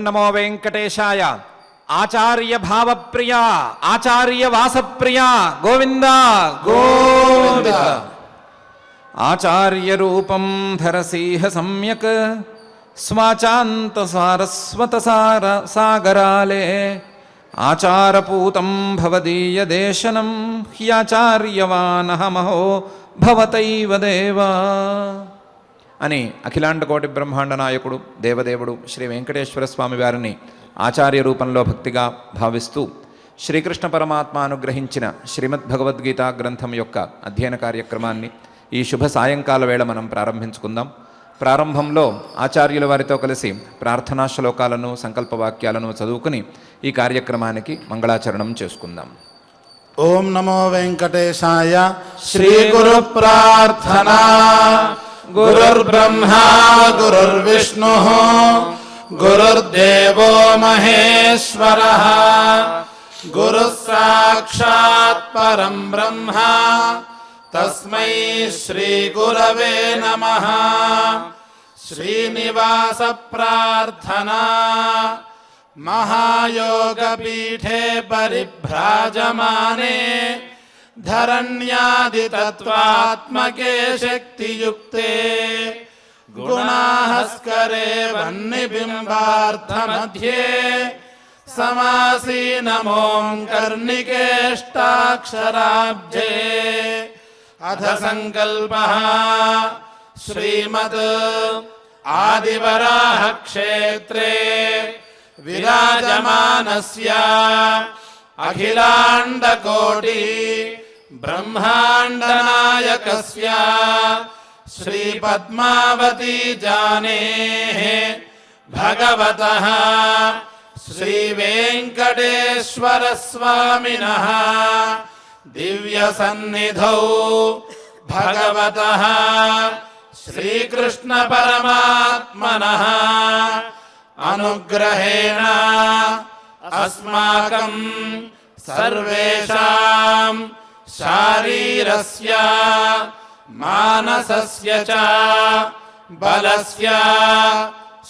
నమో వెంకటేశాయ. ఆచార్య భావప్రియ ఆచార్య వాసప్రియ గోవింద గోవింద. ఆచార్య రూపం ధరసీహ సమ్యక్ స్వాచాంత సారస్వత సాగరాలే ఆచారపూతం భవదీయ దేశనం హ్యాచార్యవానహమహో భవతైవ దేవా అని అఖిలాండ కోటి బ్రహ్మాండ నాయకుడు దేవదేవుడు శ్రీ వెంకటేశ్వర స్వామి వారిని ఆచార్య రూపంలో భక్తిగా భావిస్తూ శ్రీకృష్ణ పరమాత్మ అనుగ్రహించిన శ్రీమద్భగవద్గీత గ్రంథం యొక్క అధ్యయన కార్యక్రమాన్ని ఈ శుభ సాయంకాల వేళ మనం ప్రారంభించుకుందాం. ప్రారంభంలో ఆచార్యుల వారితో కలిసి ప్రార్థనా శ్లోకాలను సంకల్పవాక్యాలను చదువుకుని ఈ కార్యక్రమానికి మంగళాచరణం చేసుకుందాం. ఓం నమో వెంకటేశాయ. శ్రీ గురు ప్రార్థనా. గురుర్బ్రహ్మా గురుర్విష్ణుః గురుర్దేవో మహేశ్వరః గురుః సాక్షాత్ పరం బ్రహ్మ తస్మై శ్రీ గురవే నమః. శ్రీనివాస ప్రార్థనా. మహాయోగపీఠే పరిభ్రాజమానే ధరణ్యాదితత్వాత్మకే శక్తియుక్తే గుణాహస్కరే వన్నిబింబార్థమధ్యే సమాసీనమోం కర్ణికేష్టాక్షరాబ్జే. అథ సంకల్పః. శ్రీమద్ ఆదివరాహ క్షేత్రే విరాజమానస్య అఖిలాండకోటి బ్రహ్మాండనాయకస్య శ్రీ పద్మావతీ జానేః భగవతః శ్రీ వెంకటేశ్వర స్వామినః దివ్య సన్నిధౌ భగవతః శ్రీకృష్ణ పరమాత్మనః అనుగ్రహేణ అస్మాకం సర్వేషాం శారీరస్య మానసస్య చ బలస్య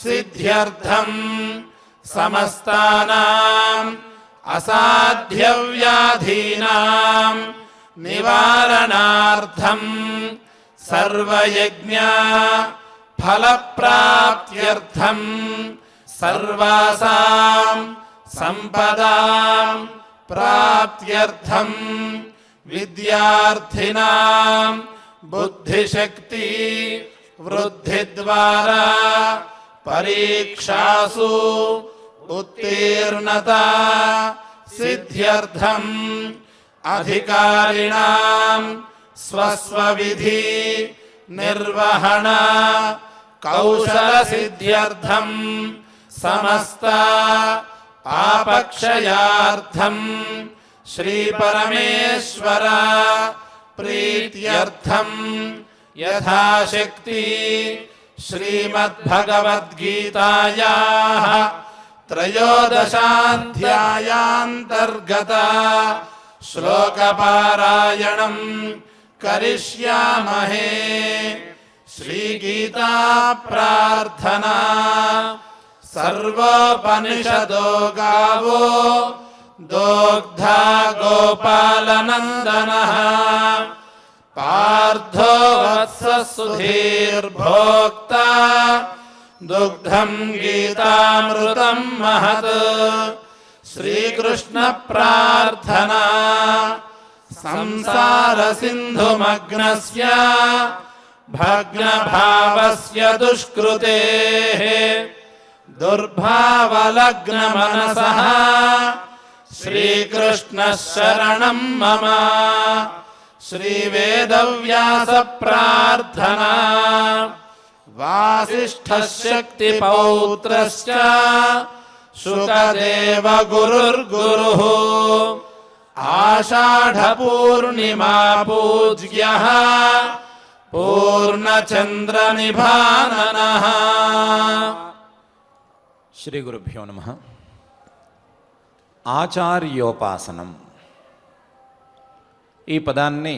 సిద్ధ్యర్థం సమస్తానాం అసాధ్యవ్యాధీనాం నివారణార్థం సర్వయజ్ఞ ఫలప్రాప్త్యర్థం సర్వాసాం సంపదాం ప్రాప్త్యర్థం విద్యార్థినాం బుద్ధిశక్తి వృద్ధి ద్వారా పరీక్షాసు ఉత్తీర్ణత సిద్ధ్యర్థం అధికారిణాం స్వస్వవిధి నిర్వహణ కౌశల సిద్ధ్యర్థం సమస్త పాపక్షయార్థం శ్రీ పరమేశ్వర ప్రీత్యర్థం యథాశక్తి శ్రీమద్భగవద్గీతాయాః త్రయోదశాధ్యాయాంతర్గత శ్లోకపారాయణం కరిష్యామహే. శ్రీగీతా ప్రార్థనా. సర్వోపనిషదో గావో దోగ్ధా గోపాలనందనః పార్థో వత్స సుధీర్భోక్తా దుగ్ధం గీతామృతం మహత్. శ్రీకృష్ణ ప్రార్థనా. సంసార సింధుమగ్నస్య భగ్నభావస్య దుష్కృతేః దుర్భావలగ్నమనసః శ్రీకృష్ణ శరణం మమ. శ్రీవేదవ్యాస ప్రార్థనా. వాసిష్ఠశక్తి పౌత్రశ్చ శుకదేవ గురుర్గురుః ఆషాఢ పూర్ణిమా పూజ్యః పూర్ణచంద్ర నిభాననః. శ్రీ గురుభ్యో నమః. ఆచార్యోపాసనం ఈ పదాన్ని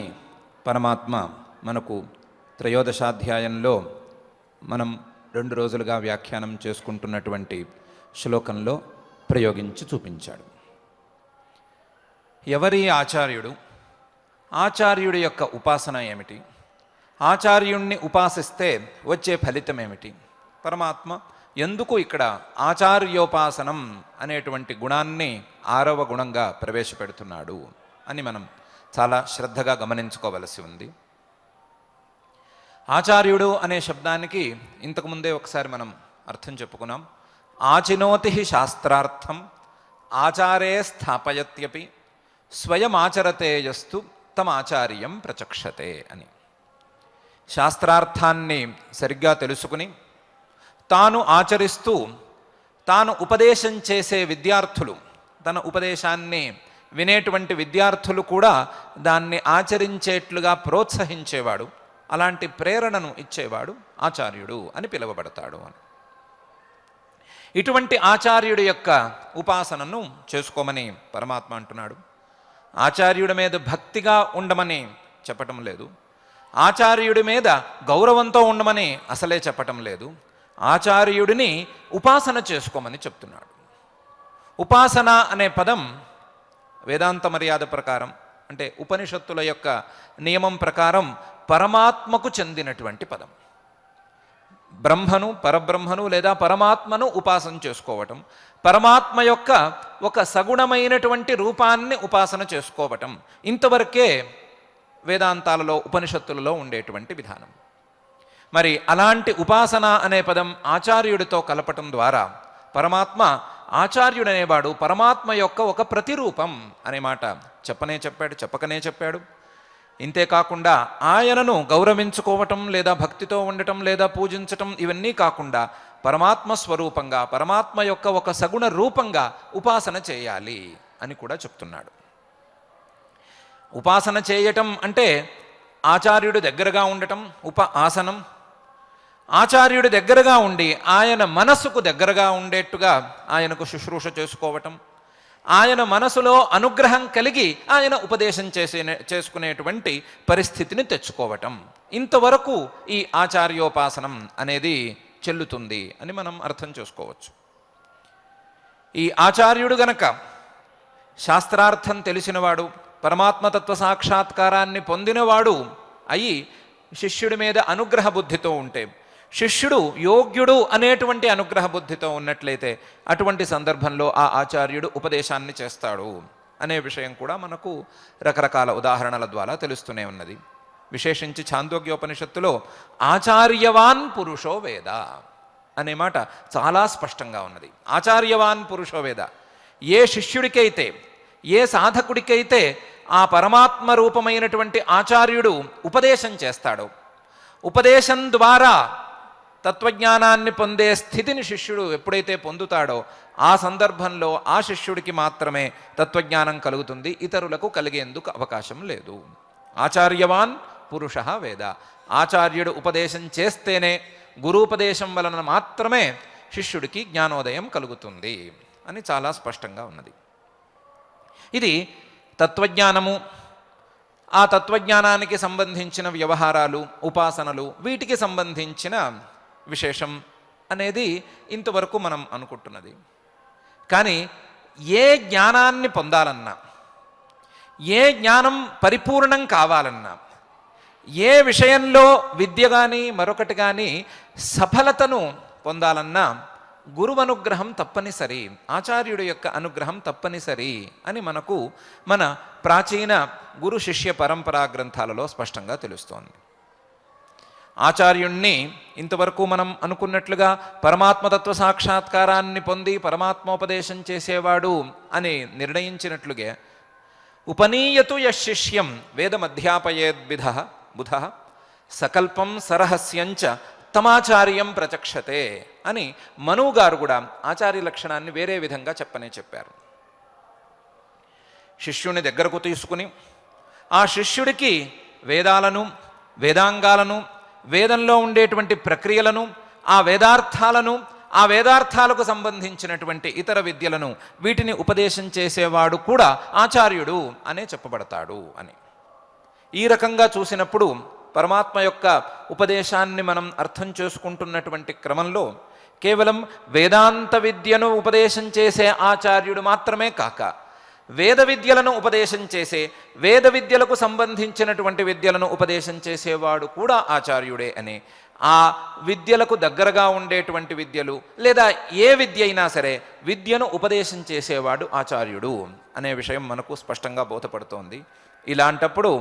పరమాత్మ మనకు త్రయోదశాధ్యాయంలో మనం 2 రోజులుగా వ్యాఖ్యానం చేసుకుంటున్నటువంటి శ్లోకంలో ప్రయోగించి చూపించాడు. ఎవరి ఆచార్యుడు, ఆచార్యుడి యొక్క ఉపాసన ఏమిటి, ఆచార్యుణ్ణి ఉపాసిస్తే వచ్చే ఫలితం ఏమిటి, పరమాత్మ ఎందుకు ఇక్కడ ఆచార్యోపాసనం అనేటువంటి గుణాన్ని 6వ గుణంగా ప్రవేశపెడుతున్నాడు అని మనం చాలా శ్రద్ధగా గమనించుకోవలసి ఉంది. ఆచార్యుడు అనే శబ్దానికి ఇంతకుముందే ఒకసారి మనం అర్థం చెప్పుకున్నాం. ఆచినోతి శాస్త్రార్థం ఆచారే స్థాపయత్యపి స్వయమాచరతే యస్తు తమాచార్యం ప్రచక్షతే అని. శాస్త్రార్థాన్ని సరిగ్గా తెలుసుకుని తాను ఆచరిస్తూ తాను ఉపదేశం చేసే విద్యార్థులు, తన ఉపదేశాన్ని వినేటువంటి విద్యార్థులు కూడా దాన్ని ఆచరించేట్లుగా ప్రోత్సహించేవాడు, అలాంటి ప్రేరణను ఇచ్చేవాడు ఆచార్యుడు అని పిలువబడతాడు అని. ఇటువంటి ఆచార్యుడి యొక్క ఉపాసనను చేసుకోమని పరమాత్మ అంటున్నాడు. ఆచార్యుడి మీద భక్తిగా ఉండమని చెప్పటం లేదు, ఆచార్యుడి మీద గౌరవంతో ఉండమని అసలే చెప్పటం లేదు, ఆచార్యుడిని ఉపాసన చేసుకోమని చెప్తున్నాడు. ఉపాసన అనే పదం వేదాంత మర్యాద ప్రకారం, అంటే ఉపనిషత్తుల యొక్క నియమం ప్రకారం పరమాత్మకు చెందినటువంటి పదం. బ్రహ్మను, పరబ్రహ్మను లేదా పరమాత్మను ఉపాసన చేసుకోవటం, పరమాత్మ యొక్క ఒక సగుణమైనటువంటి రూపాన్ని ఉపాసన చేసుకోవటం, ఇంతవరకే వేదాంతాలలో ఉపనిషత్తులలో ఉండేటువంటి విధానం. మరి అలాంటి ఉపాసన అనే పదం ఆచార్యుడితో కలపటం ద్వారా పరమాత్మ ఆచార్యుడనేవాడు పరమాత్మ యొక్క ఒక ప్రతిరూపం అనే మాట చెప్పకనే చెప్పాడు. ఇంతేకాకుండా ఆయనను గౌరవించుకోవటం లేదా భక్తితో ఉండటం లేదా పూజించటం ఇవన్నీ కాకుండా పరమాత్మ స్వరూపంగా, పరమాత్మ యొక్క ఒక సగుణ రూపంగా ఉపాసన చేయాలి అని కూడా చెప్తున్నాడు. ఉపాసన చేయటం అంటే ఆచార్యుడి దగ్గరగా ఉండటం ఆసనం. ఆచార్యుడి దగ్గరగా ఉండి ఆయన మనసుకు దగ్గరగా ఉండేట్టుగా ఆయనకు శుశ్రూష చేసుకోవటం, ఆయన మనసులో అనుగ్రహం కలిగి ఆయన ఉపదేశం చేసుకునేటువంటి పరిస్థితిని తెచ్చుకోవటం, ఇంతవరకు ఈ ఆచార్యోపాసనం అనేది చెల్లుతుంది అని మనం అర్థం చేసుకోవచ్చు. ఈ ఆచార్యుడు గనక శాస్త్రార్థం తెలిసినవాడు, పరమాత్మతత్వ సాక్షాత్కారాన్ని పొందినవాడు అయి శిష్యుడి మీద అనుగ్రహ బుద్ధితో ఉంటే, శిష్యుడు యోగ్యుడు అనేటువంటి అనుగ్రహ బుద్ధితో ఉన్నట్లయితే అటువంటి సందర్భంలో ఆ ఆచార్యుడు ఉపదేశాన్ని చేస్తాడు అనే విషయం కూడా మనకు రకరకాల ఉదాహరణల ద్వారా తెలుస్తూనే ఉన్నది. విశేషించి ఛాందోగ్యోపనిషత్తులో ఆచార్యవాన్ పురుషో వేద అనే మాట చాలా స్పష్టంగా ఉన్నది. ఆచార్యవాన్ పురుషో వేద. ఏ శిష్యుడికైతే, ఏ సాధకుడికైతే ఆ పరమాత్మ రూపమైనటువంటి ఆచార్యుడు ఉపదేశం చేస్తాడో, ఉపదేశం ద్వారా తత్వజ్ఞానాన్ని పొందే స్థితిని శిష్యుడు ఎప్పుడైతే పొందుతాడో ఆ సందర్భంలో ఆ శిష్యుడికి మాత్రమే తత్వజ్ఞానం కలుగుతుంది, ఇతరులకు కలిగేందుకు అవకాశం లేదు. ఆచార్యవాన్ పురుష వేద. ఆచార్యుడు ఉపదేశం చేస్తేనే, గురూపదేశం వలన మాత్రమే శిష్యుడికి జ్ఞానోదయం కలుగుతుంది అని చాలా స్పష్టంగా ఉన్నది. ఇది తత్వజ్ఞానము, ఆ తత్వజ్ఞానానికి సంబంధించిన వ్యవహారాలు, ఉపాసనలు, వీటికి సంబంధించిన విశేషం అనేది ఇంతవరకు మనం అనుకుంటున్నది. కానీ ఏ జ్ఞానాన్ని పొందాలన్నా, ఏ జ్ఞానం పరిపూర్ణం కావాలన్నా, ఏ విషయంలో విద్య కానీ మరొకటి కానీ సఫలతను పొందాలన్నా గురువు అనుగ్రహం తప్పనిసరి, ఆచార్యుడి యొక్క అనుగ్రహం తప్పనిసరి అని మనకు మన ప్రాచీన గురు శిష్య పరంపరా గ్రంథాలలో స్పష్టంగా తెలుస్తోంది. ఆచార్యుణ్ణి ఇంతవరకు మనం అనుకున్నట్లుగా పరమాత్మతత్వ సాక్షాత్కారాన్ని పొంది పరమాత్మోపదేశం చేసేవాడు అని నిర్ణయించినట్లుగా ఉపనీయతు యశిష్యం వేదమధ్యాపయేద్విధ బుధ సకల్పం సరహస్యంచ తమాచార్యం ప్రచక్షతే అని మనువు గారు కూడా ఆచార్య లక్షణాన్ని వేరే విధంగా చెప్పారు. శిష్యుని దగ్గరకు తీసుకుని ఆ శిష్యుడికి వేదాలను, వేదాంగాలను, వేదంలో ఉండేటువంటి ప్రక్రియలను, ఆ వేదార్థాలను, ఆ వేదార్థాలకు సంబంధించినటువంటి ఇతర విద్యలను, వీటిని ఉపదేశం చేసేవాడు కూడా ఆచార్యుడు అనే చెప్పబడతాడు అని. ఈ రకంగా చూసినప్పుడు పరమాత్మ యొక్క ఉపదేశాన్ని మనం అర్థం చేసుకుంటున్నటువంటి క్రమంలో కేవలం వేదాంత విద్యను ఉపదేశం చేసే ఆచార్యుడు మాత్రమే కాక వేద విద్యలను ఉపదేశం చేసే, వేద విద్యలకు సంబంధించినటువంటి విద్యలను ఉపదేశం చేసేవాడు కూడా ఆచార్యుడే అని, ఆ విద్యలకు దగ్గరగా ఉండేటువంటి విద్యలు లేదా ఏ విద్య అయినా సరే విద్యను ఉపదేశం చేసేవాడు ఆచార్యుడు అనే విషయం మనకు స్పష్టంగా బోధపడుతోంది. ఇలాంటప్పుడు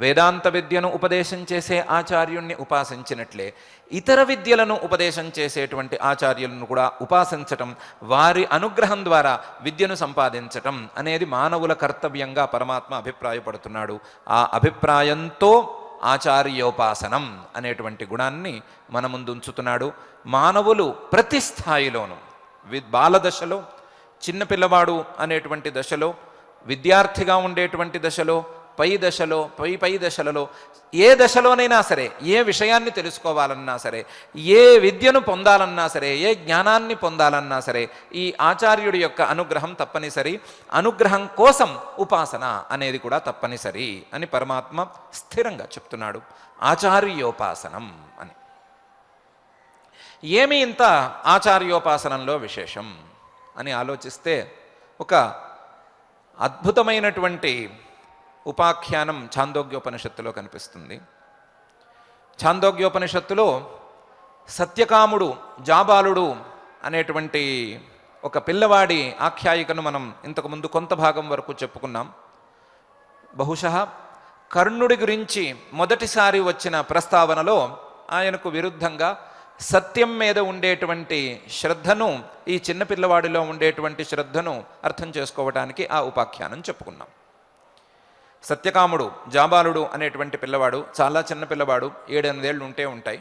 వేదాంత విద్యను ఉపదేశం చేసే ఆచార్యుణ్ణి ఉపాసించినట్లే ఇతర విద్యలను ఉపదేశం చేసేటువంటి ఆచార్యులను కూడా ఉపాసించటం, వారి అనుగ్రహం ద్వారా విద్యను సంపాదించటం అనేది మానవుల కర్తవ్యంగా పరమాత్మ అభిప్రాయపడుతున్నాడు. ఆ అభిప్రాయంతో ఆచార్యోపాసనం అనేటువంటి గుణాన్ని మన ముందు ఉంచుతున్నాడు. మానవులు ప్రతి స్థాయిలోనూ బాలదశలో, చిన్నపిల్లవాడు అనేటువంటి దశలో, విద్యార్థిగా ఉండేటువంటి దశలో, పై దశలో, పై దశలలో, ఏ దశలోనైనా సరే, ఏ విషయాన్ని తెలుసుకోవాలన్నా సరే, ఏ విద్యను పొందాలన్నా సరే, ఏ జ్ఞానాన్ని పొందాలన్నా సరే ఈ ఆచార్యుడి యొక్క అనుగ్రహం తప్పనిసరి. అనుగ్రహం కోసం ఉపాసన అనేది కూడా తప్పనిసరి అని పరమాత్మ స్థిరంగా చెప్తున్నాడు. ఆచార్యోపాసనం అని. ఏమి ఇంత ఆచార్యోపాసనంలో విశేషం అని ఆలోచిస్తే ఒక అద్భుతమైనటువంటి ఉపాఖ్యానం ఛాందోగ్యోపనిషత్తులో కనిపిస్తుంది. ఛాందోగ్యోపనిషత్తులో సత్యకాముడు, జాబాలుడు అనేటువంటి ఒక పిల్లవాడి ఆఖ్యాయికను మనం ఇంతకుముందు కొంత భాగం వరకు చెప్పుకున్నాం. బహుశः కర్ణుడి గురించి మొదటిసారి వచ్చిన ప్రస్తావనలో ఆయనకు విరుద్ధంగా సత్యం మీద ఉండేటువంటి శ్రద్ధను, ఈ చిన్నపిల్లవాడిలో ఉండేటువంటి శ్రద్ధను అర్థం చేసుకోవటానికి ఆ ఉపాఖ్యానం చెప్పుకున్నాం. సత్యకాముడు, జాబాలుడు అనేటువంటి పిల్లవాడు చాలా చిన్న పిల్లవాడు, 7-8 ఏళ్ళు ఉంటే ఉంటాయి.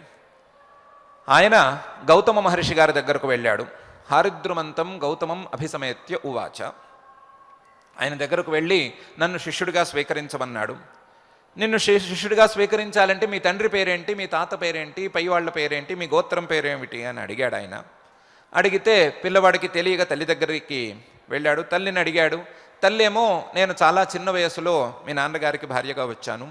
ఆయన గౌతమ మహర్షి గారి దగ్గరకు వెళ్ళాడు. హారిద్రుమంతం గౌతమం అభిసమేత్య ఉవాచ. ఆయన దగ్గరకు వెళ్ళి నన్ను శిష్యుడిగా స్వీకరించమన్నాడు. నిన్ను శిష్యుడిగా స్వీకరించాలంటే మీ తండ్రి పేరేంటి, మీ తాత పేరేంటి, పై వాళ్ళ పేరేంటి, మీ గోత్రం పేరేమిటి అని అడిగాడు ఆయన. అడిగితే పిల్లవాడికి తెలియక తల్లి దగ్గరికి వెళ్ళాడు. తల్లిని అడిగాడు. తల్లేమో నేను చాలా చిన్న వయసులో మీ నాన్నగారికి భార్యగా వచ్చాను,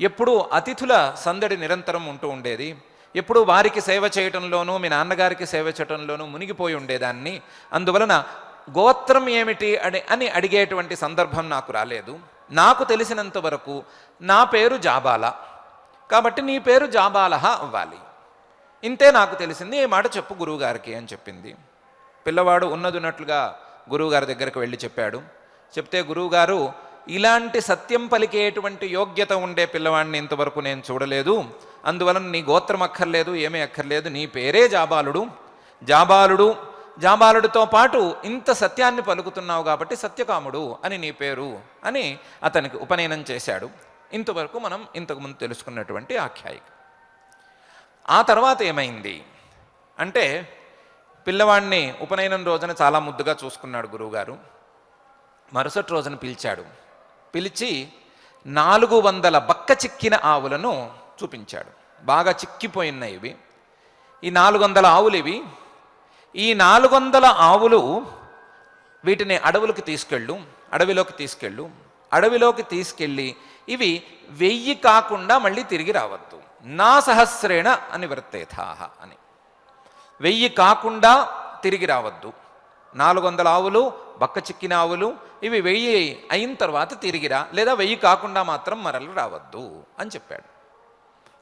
ఎప్పుడూ అతిథుల సందడి నిరంతరం ఉంటూ ఉండేది, ఎప్పుడూ వారికి సేవ చేయటంలోనూ మీ నాన్నగారికి సేవ చేయటంలోనూ మునిగిపోయి ఉండేదాన్ని, అందువలన గోత్రం ఏమిటి అని అడిగేటువంటి సందర్భం నాకు రాలేదు. నాకు తెలిసినంత వరకు నా పేరు జాబాల, కాబట్టి నీ పేరు జాబాలహ అవ్వాలి, ఇంతే నాకు తెలిసింది, ఏ మాట చెప్పు గురువుగారికి అని చెప్పింది. పిల్లవాడు ఉన్నదున్నట్లుగా గురువుగారి దగ్గరకు వెళ్ళి చెప్పాడు. చెప్తే గురువుగారు, ఇలాంటి సత్యం పలికేటువంటి యోగ్యత ఉండే పిల్లవాడిని ఇంతవరకు నేను చూడలేదు, అందువలన నీ గోత్రం అక్కర్లేదు, ఏమీ అక్కర్లేదు, నీ పేరే జాబాలుడు, జాబాలుడితో పాటు ఇంత సత్యాన్ని పలుకుతున్నావు కాబట్టి సత్యకాముడు అని నీ పేరు అని అతనికి ఉపనయనం చేశాడు. ఇంతవరకు మనం ఇంతకుముందు తెలుసుకున్నటువంటి ఆఖ్యాయిక. ఆ తర్వాత ఏమైంది అంటే, పిల్లవాడిని ఉపనయనం రోజున చాలా ముద్దుగా చూసుకున్నాడు గురువుగారు. మరుసటి రోజున పిలిచాడు. పిలిచి 400 బక్క చిక్కిన ఆవులను చూపించాడు. బాగా చిక్కిపోయినాయి ఇవి. ఈ 400 ఆవులు ఇవి. ఈ 400 ఆవులు వీటిని అడవిలోకి తీసుకెళ్ళు, ఇవి 1000 కాకుండా మళ్ళీ తిరిగి రావద్దు. నా సహస్రేణ అనివర్తేథాః అని. 1000 కాకుండా తిరిగి రావద్దు. 400 ఆవులు, బక్క చిక్కిన ఆవులు, ఇవి 1000 అయిన తర్వాత తిరిగిరా, లేదా 1000 కాకుండా మాత్రం మరలు రావద్దు అని చెప్పాడు.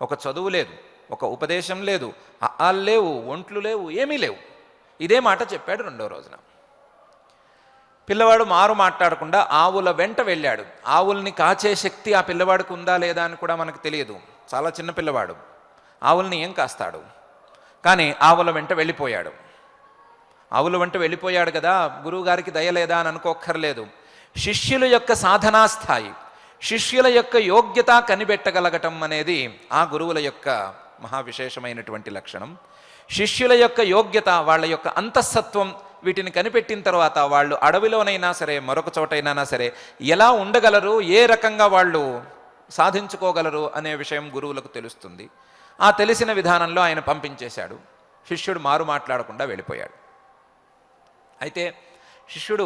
ఒక చదువు లేదు, ఒక ఉపదేశం లేదు, అఆలు లేవు, ఒంట్లు లేవు, ఏమీ లేవు. ఇదే మాట చెప్పాడు రెండో రోజున. పిల్లవాడు మారు మాట్లాడకుండా ఆవుల వెంట వెళ్ళాడు. ఆవుల్ని కాచే శక్తి ఆ పిల్లవాడికి ఉందా లేదా అని కూడా మనకు తెలియదు. చాలా చిన్న పిల్లవాడు, ఆవుల్ని ఏం కాస్తాడు? కానీ ఆవుల వెంట వెళ్ళిపోయాడు. ఆవుల వెంట వెళ్ళిపోయాడు కదా, గురువుగారికి దయలేదా అని అనుకోక్కర్లేదు. శిష్యుల యొక్క సాధనా స్థాయి, శిష్యుల యొక్క యోగ్యత కనిపెట్టగలగటం అనేది ఆ గురువుల యొక్క మహావిశేషమైనటువంటి లక్షణం. శిష్యుల యొక్క యోగ్యత, వాళ్ళ యొక్క అంతఃసత్వం, వీటిని కనిపెట్టిన తర్వాత వాళ్ళు అడవిలోనైనా సరే, మరొక చోటైనా సరే ఎలా ఉండగలరు, ఏ రకంగా వాళ్ళు సాధించుకోగలరు అనే విషయం గురువులకు తెలుస్తుంది. ఆ తెలిసిన విధానంలో ఆయన పంపించేశాడు. శిష్యుడు మారు మాట్లాడకుండా వెళ్ళిపోయాడు. అయితే శిష్యుడు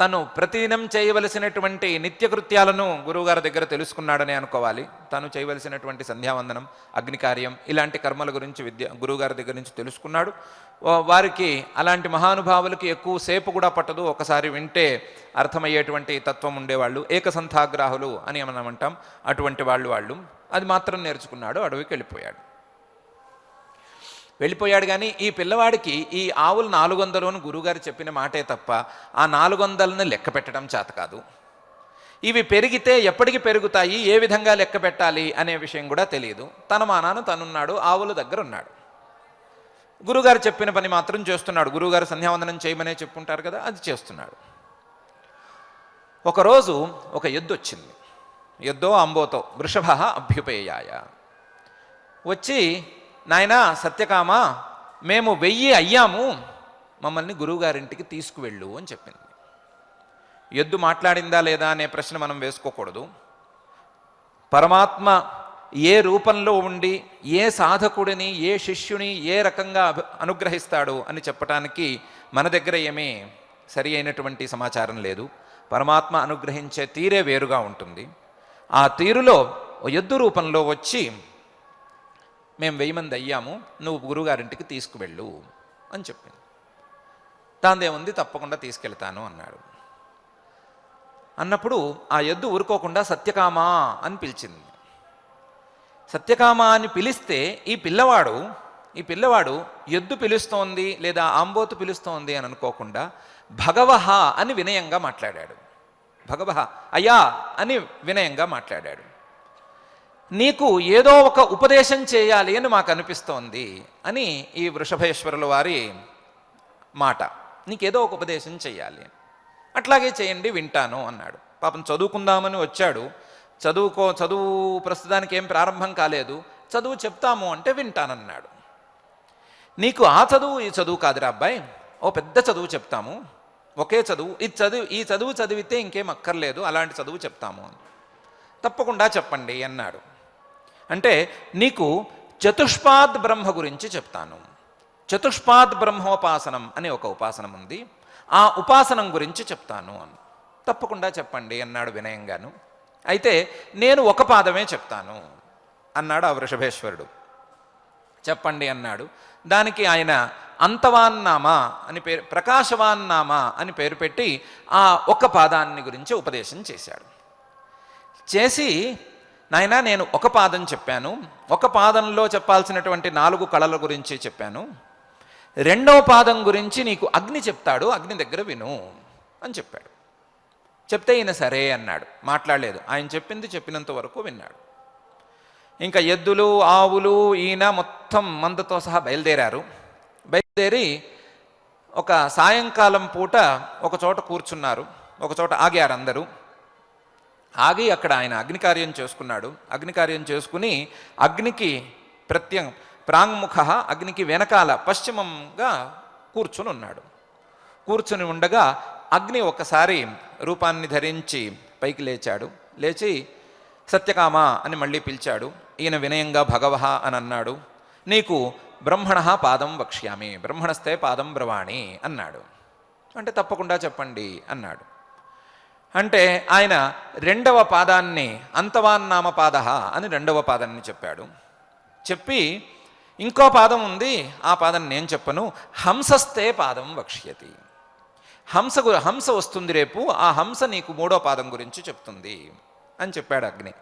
తను ప్రతిదినం చేయవలసినటువంటి నిత్యకృత్యాలను గురువుగారి దగ్గర తెలుసుకున్నాడని అనుకోవాలి. తను చేయవలసినటువంటి సంధ్యావందనం, అగ్నికార్యం, ఇలాంటి కర్మల గురించి గురువుగారి దగ్గర నుంచి తెలుసుకున్నాడు. వారికి అలాంటి మహానుభావులకి ఎక్కువ సేపు కూడా పట్టదు, ఒకసారి వింటే అర్థమయ్యేటువంటి తత్వం ఉండేవాళ్ళు, ఏకసంథాగ్రాహులు అని మనం అంటాం, అటువంటి వాళ్ళు అది మాత్రం నేర్చుకున్నాడు. అడవికి వెళ్ళిపోయాడు. కానీ ఈ పిల్లవాడికి ఈ ఆవులు 400 అని గురువుగారు చెప్పిన మాటే తప్ప ఆ 400ని లెక్క పెట్టడం చేత కాదు. ఇవి పెరిగితే ఎప్పటికి పెరుగుతాయి, ఏ విధంగా లెక్క పెట్టాలి అనే విషయం కూడా తెలియదు. తన మానాన తనున్నాడు, ఆవుల దగ్గర ఉన్నాడు. గురువుగారు చెప్పిన పని మాత్రం చేస్తున్నాడు. గురువుగారు సంధ్యావందనం చేయమనే చెప్పుంటారు కదా, అది చేస్తున్నాడు. ఒకరోజు ఒక ఎద్దు వచ్చింది. ఎద్దో అంబోతో వృషభ అభ్యుపేయాయ వచ్చి, నాయనా సత్యకామ, మేము 1000 అయ్యాము, మమ్మల్ని గురువుగారింటికి తీసుకువెళ్ళు అని చెప్పింది. ఎద్దు మాట్లాడిందా లేదా అనే ప్రశ్న మనం వేసుకోకూడదు. పరమాత్మ ఏ రూపంలో ఉండి ఏ సాధకుడిని, ఏ శిష్యుని ఏ రకంగా అనుగ్రహిస్తాడు అని చెప్పటానికి మన దగ్గర ఏమీ సరి అయినటువంటి సమాచారం లేదు. పరమాత్మ అనుగ్రహించే తీరే వేరుగా ఉంటుంది. ఆ తీరులో ఎద్దు రూపంలో వచ్చి, మేము 1000 మంది అయ్యాము, నువ్వు గురువుగారింటికి తీసుకువెళ్ళు అని చెప్పింది. దాందేముంది, తప్పకుండా తీసుకెళ్తాను అన్నాడు. అన్నప్పుడు ఆ ఎద్దు ఊరుకోకుండా సత్యకామా అని పిలిచింది. సత్యకామ అని పిలిస్తే ఈ పిల్లవాడు ఎద్దు పిలుస్తోంది లేదా ఆంబోతు పిలుస్తోంది అని అనుకోకుండా భగవహ అని వినయంగా మాట్లాడాడు. భగవహ, అయ్యా అని వినయంగా మాట్లాడాడు. నీకు ఏదో ఒక ఉపదేశం చేయాలి అని మాకు అనిపిస్తోంది అని ఈ వృషభేశ్వరుల వారి మాట. నీకేదో ఒక ఉపదేశం చేయాలి, అట్లాగే చేయండి, వింటాను అన్నాడు. పాపం చదువుకుందామని వచ్చాడు. చదువు ప్రస్తుతానికి ఏం ప్రారంభం కాలేదు. చదువు చెప్తాము అంటే వింటానన్నాడు. నీకు ఆ చదువు ఈ చదువు కాదురా అబ్బాయి, ఓ పెద్ద చదువు చెప్తాము, ఒకే చదువు, ఈ చదువు చదివితే ఇంకేం అక్కర్లేదు, అలాంటి చదువు చెప్తాము అని. తప్పకుండా చెప్పండి అన్నాడు. అంటే నీకు చతుష్పాద్ బ్రహ్మ గురించి చెప్తాను. చతుష్పాద్ బ్రహ్మోపాసనం అనే ఒక ఉపాసనం ఉంది, ఆ ఉపాసనం గురించి చెప్తాను అని. తప్పకుండా చెప్పండి అన్నాడు వినయంగాను. అయితే నేను ఒక పాదమే చెప్తాను అన్నాడు ఆ వృషభేశ్వరుడు. చెప్పండి అన్నాడు. దానికి ఆయన అంతవాన్నామా అని పేరు, ప్రకాశవాన్నామా అని పేరు పెట్టి ఆ ఒక పాదాన్ని గురించి ఉపదేశం చేశాడు. చేసి, నాయనా నేను ఒక పాదం చెప్పాను, ఒక పాదంలో చెప్పాల్సినటువంటి 4 కళల గురించి చెప్పాను, 2వ పాదం గురించి నీకు అగ్ని చెప్తాడు, అగ్ని దగ్గర విను అని చెప్పాడు. చెప్తే ఈయన సరే అన్నాడు, మాట్లాడలేదు. ఆయన చెప్పినంత వరకు విన్నాడు. ఇంకా ఎద్దులు, ఆవులు, ఈయన మొత్తం మందతో సహా బయలుదేరి ఒక సాయంకాలం పూట ఒక చోట కూర్చున్నారు. ఒక చోట ఆగారు అందరూ. ఆగి అక్కడ ఆయన అగ్నికార్యం చేసుకున్నాడు. అగ్నికార్యం చేసుకుని అగ్నికి ప్రాంగ్ముఖ, అగ్నికి వెనకాల పశ్చిమంగా కూర్చుని ఉన్నాడు. కూర్చుని ఉండగా అగ్ని ఒకసారి రూపాన్ని ధరించి పైకి లేచాడు. లేచి సత్యకామ అని మళ్ళీ పిలిచాడు. ఈయన వినయంగా భగవహ అని అన్నాడు. నీకు బ్రహ్మణ పాదం వక్ష్యామి, బ్రహ్మణస్తే పాదం బ్రవాణి అన్నాడు. అంటే తప్పకుండా చెప్పండి అన్నాడు. అంటే ఆయన 2వ పాదాన్ని అంతవాన్నామ పాద అని 2వ పాదాన్ని చెప్పాడు. చెప్పి ఇంకో పాదం ఉంది, ఆ పాదం నేను చెప్పను, హంసస్తే పాదం వక్ష్యతి, హంస వస్తుంది రేపు, ఆ హంస నీకు 3వ పాదం గురించి చెప్తుంది అని చెప్పాడు అగ్ని.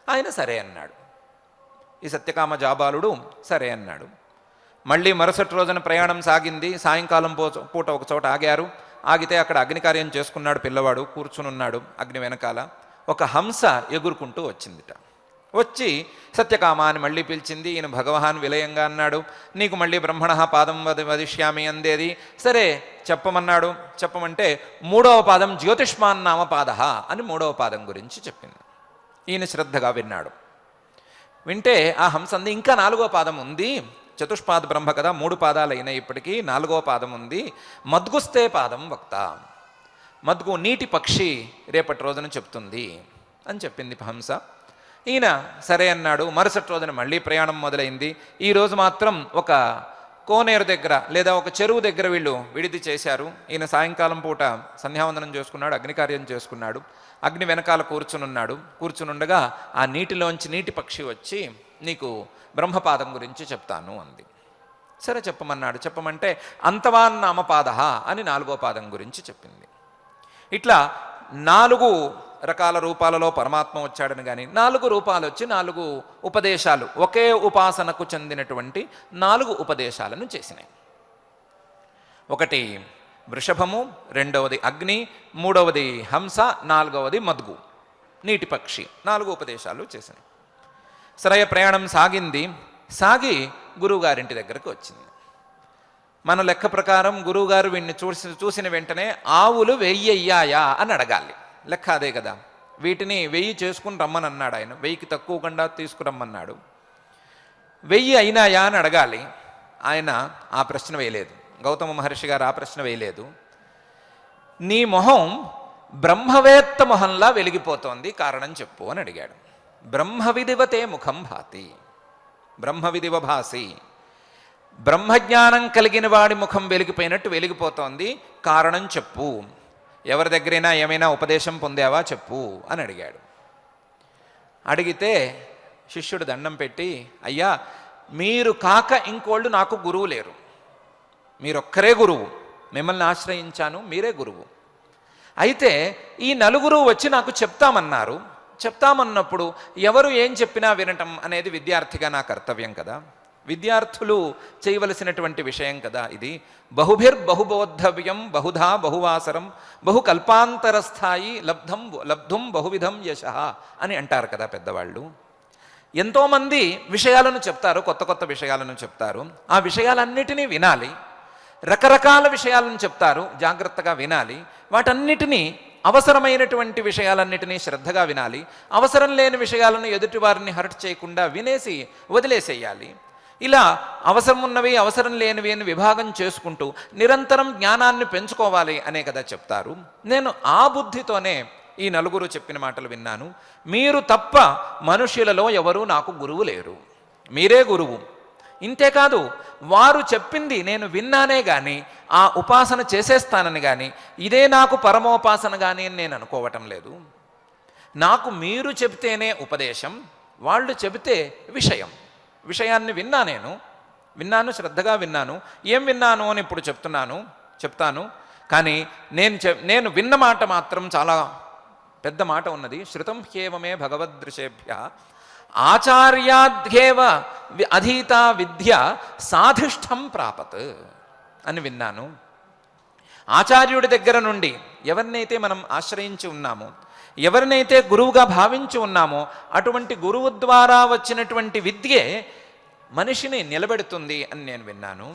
ఆయన సరే అన్నాడు. ఈ సత్యకామ జాబాలుడు సరే అన్నాడు. మళ్ళీ మరుసటి రోజున ప్రయాణం సాగింది. సాయంకాలం పూట ఒక చోట ఆగారు. ఆగితే అక్కడ అగ్నికార్యం చేసుకున్నాడు పిల్లవాడు, కూర్చునున్నాడు. అగ్ని వెనకాల ఒక హంస ఎగురుకుంటూ వచ్చిందిట. వచ్చి సత్యకామ అని మళ్ళీ పిలిచింది. ఈయన భగవాన్ విలయంగా అన్నాడు, నీకు మళ్ళీ బ్రహ్మణ పాదం వదిష్యామి అందేది. సరే చెప్పమన్నాడు. చెప్పమంటే 3వ పాదం జ్యోతిష్మాన్నామ పాద అని 3వ పాదం గురించి చెప్పింది. ఈయన శ్రద్ధగా విన్నాడు. వింటే ఆ హంస అంది, ఇంకా 4వ పాదం ఉంది, చతుష్పాద బ్రహ్మ కదా, 3 పాదాలు అయినాయి, ఇప్పటికీ 4వ పాదం ఉంది, మద్గుస్తే పాదం వక్త, మద్గు నీటి పక్షి రేపటి రోజున చెప్తుంది అని చెప్పింది హంస. ఈయన సరే అన్నాడు. మరుసటి రోజున మళ్ళీ ప్రయాణం మొదలైంది. ఈరోజు మాత్రం ఒక కోనేరు దగ్గర లేదా ఒక చెరువు దగ్గర వీళ్ళు విడిది చేశారు. ఈయన సాయంకాలం పూట సంధ్యావందనం చేసుకున్నాడు, అగ్నికార్యం చేసుకున్నాడు, అగ్ని వెనకాల కూర్చునుండగా ఆ నీటిలోంచి నీటి పక్షి వచ్చి నీకు బ్రహ్మపాదం గురించి చెప్తాను అంది. సరే చెప్పమన్నాడు. చెప్పమంటే అంతవాన్నామపాద అని 4వ పాదం గురించి చెప్పింది. ఇట్లా 4 రకాల రూపాలలో పరమాత్మ వచ్చాడని కానీ 4 రూపాలు వచ్చి 4 ఉపదేశాలు, ఒకే ఉపాసనకు చెందినటువంటి 4 ఉపదేశాలను చేసినాయి. ఒకటి వృషభము, 2వది అగ్ని, 3వది హంస, 4వది మద్గు నీటి పక్షి. 4 ఉపదేశాలు చేసినాయి. సరయ ప్రయాణం సాగి గురువుగారింటి దగ్గరకు వచ్చింది. మన లెక్క ప్రకారం గురువుగారు వీడిని చూసిన వెంటనే ఆవులు 1000 అయ్యాయా అని అడగాలి. లెక్క అదే కదా. వీటిని 1000 చేసుకుని రమ్మని అన్నాడు ఆయన. 1000కి తక్కువకుండా తీసుకురమ్మన్నాడు. 1000 అయినాయా అని అడగాలి. ఆయన ఆ ప్రశ్న వేయలేదు. గౌతమ మహర్షి గారు ఆ ప్రశ్న వేయలేదు. నీ మొహం బ్రహ్మవేత్త మొహంలా వెలిగిపోతోంది, కారణం చెప్పు అని అడిగాడు. బ్రహ్మవిదివతే ముఖం భాతి, బ్రహ్మవిదివ భాసి, బ్రహ్మజ్ఞానం కలిగిన వాడి ముఖం వెలిగిపోయినట్టు వెలిగిపోతోంది, కారణం చెప్పు. ఎవరి దగ్గరైనా ఏమైనా ఉపదేశం పొందావా చెప్పు అని అడిగాడు. అడిగితే శిష్యుడు దండం పెట్టి, అయ్యా మీరు కాక ఇంకోళ్ళు నాకు గురువు లేరు, మీరొక్కరే గురువు, మిమ్మల్ని ఆశ్రయించాను, మీరే గురువు. అయితే ఈ 4 వచ్చి నాకు చెప్తామన్నప్పుడు ఎవరు ఏం చెప్పినా వినటం అనేది విద్యార్థిగా నా కర్తవ్యం కదా, విద్యార్థులు చేయవలసినటువంటి విషయం కదా ఇది. బహుబోద్ధవ్యం బహుధా బహువాసరం బహుకల్పాంతరస్థాయి లబ్ధుం బహువిధం యశః అని అంటారు కదా పెద్దవాళ్ళు. ఎంతోమంది విషయాలను చెప్తారు, కొత్త విషయాలను చెప్తారు. ఆ విషయాలన్నిటినీ వినాలి. రకరకాల విషయాలను చెప్తారు, జాగ్రత్తగా వినాలి. వాటన్నిటినీ, అవసరమైనటువంటి విషయాలన్నిటినీ శ్రద్ధగా వినాలి. అవసరం లేని విషయాలను ఎదుటి వారిని హర్ట్ చేయకుండా వినేసి వదిలేసేయాలి. ఇలా అవసరం ఉన్నవి అవసరం లేనివి అని విభాగం చేసుకుంటూ నిరంతరం జ్ఞానాన్ని పెంచుకోవాలి అనే కదా చెప్తారు. నేను ఆ బుద్ధితోనే ఈ 4 చెప్పిన మాటలు విన్నాను. మీరు తప్ప మనుష్యులలో ఎవరూ నాకు గురువు లేరు, మీరే గురువు. ఇంతేకాదు, వారు చెప్పింది నేను విన్నానే కానీ ఆ ఉపాసన చేసేస్తానని కానీ ఇదే నాకు పరమోపాసన కానీ నేను అనుకోవటం లేదు. నాకు మీరు చెబితేనే ఉపదేశం, వాళ్ళు చెబితే విషయాన్ని విన్నాను, శ్రద్ధగా విన్నాను. ఏం విన్నాను అని ఇప్పుడు చెప్తాను. కానీ నేను విన్న మాట మాత్రం చాలా పెద్ద మాట ఉన్నది. శృతం హ్యేవమే భగవదృశేభ్య ఆచార్యాధ్యేవ అధీత విద్య సాధిష్టం ప్రాపత్ అని విన్నాను. ఆచార్యుడి దగ్గర నుండి ఎవరినైతే మనం ఆశ్రయించి ఉన్నామో, ఎవరినైతే గురువుగా భావించి ఉన్నామో అటువంటి గురువు ద్వారా వచ్చినటువంటి విద్యే మనిషిని నిలబెడుతుంది అని నేను విన్నాను.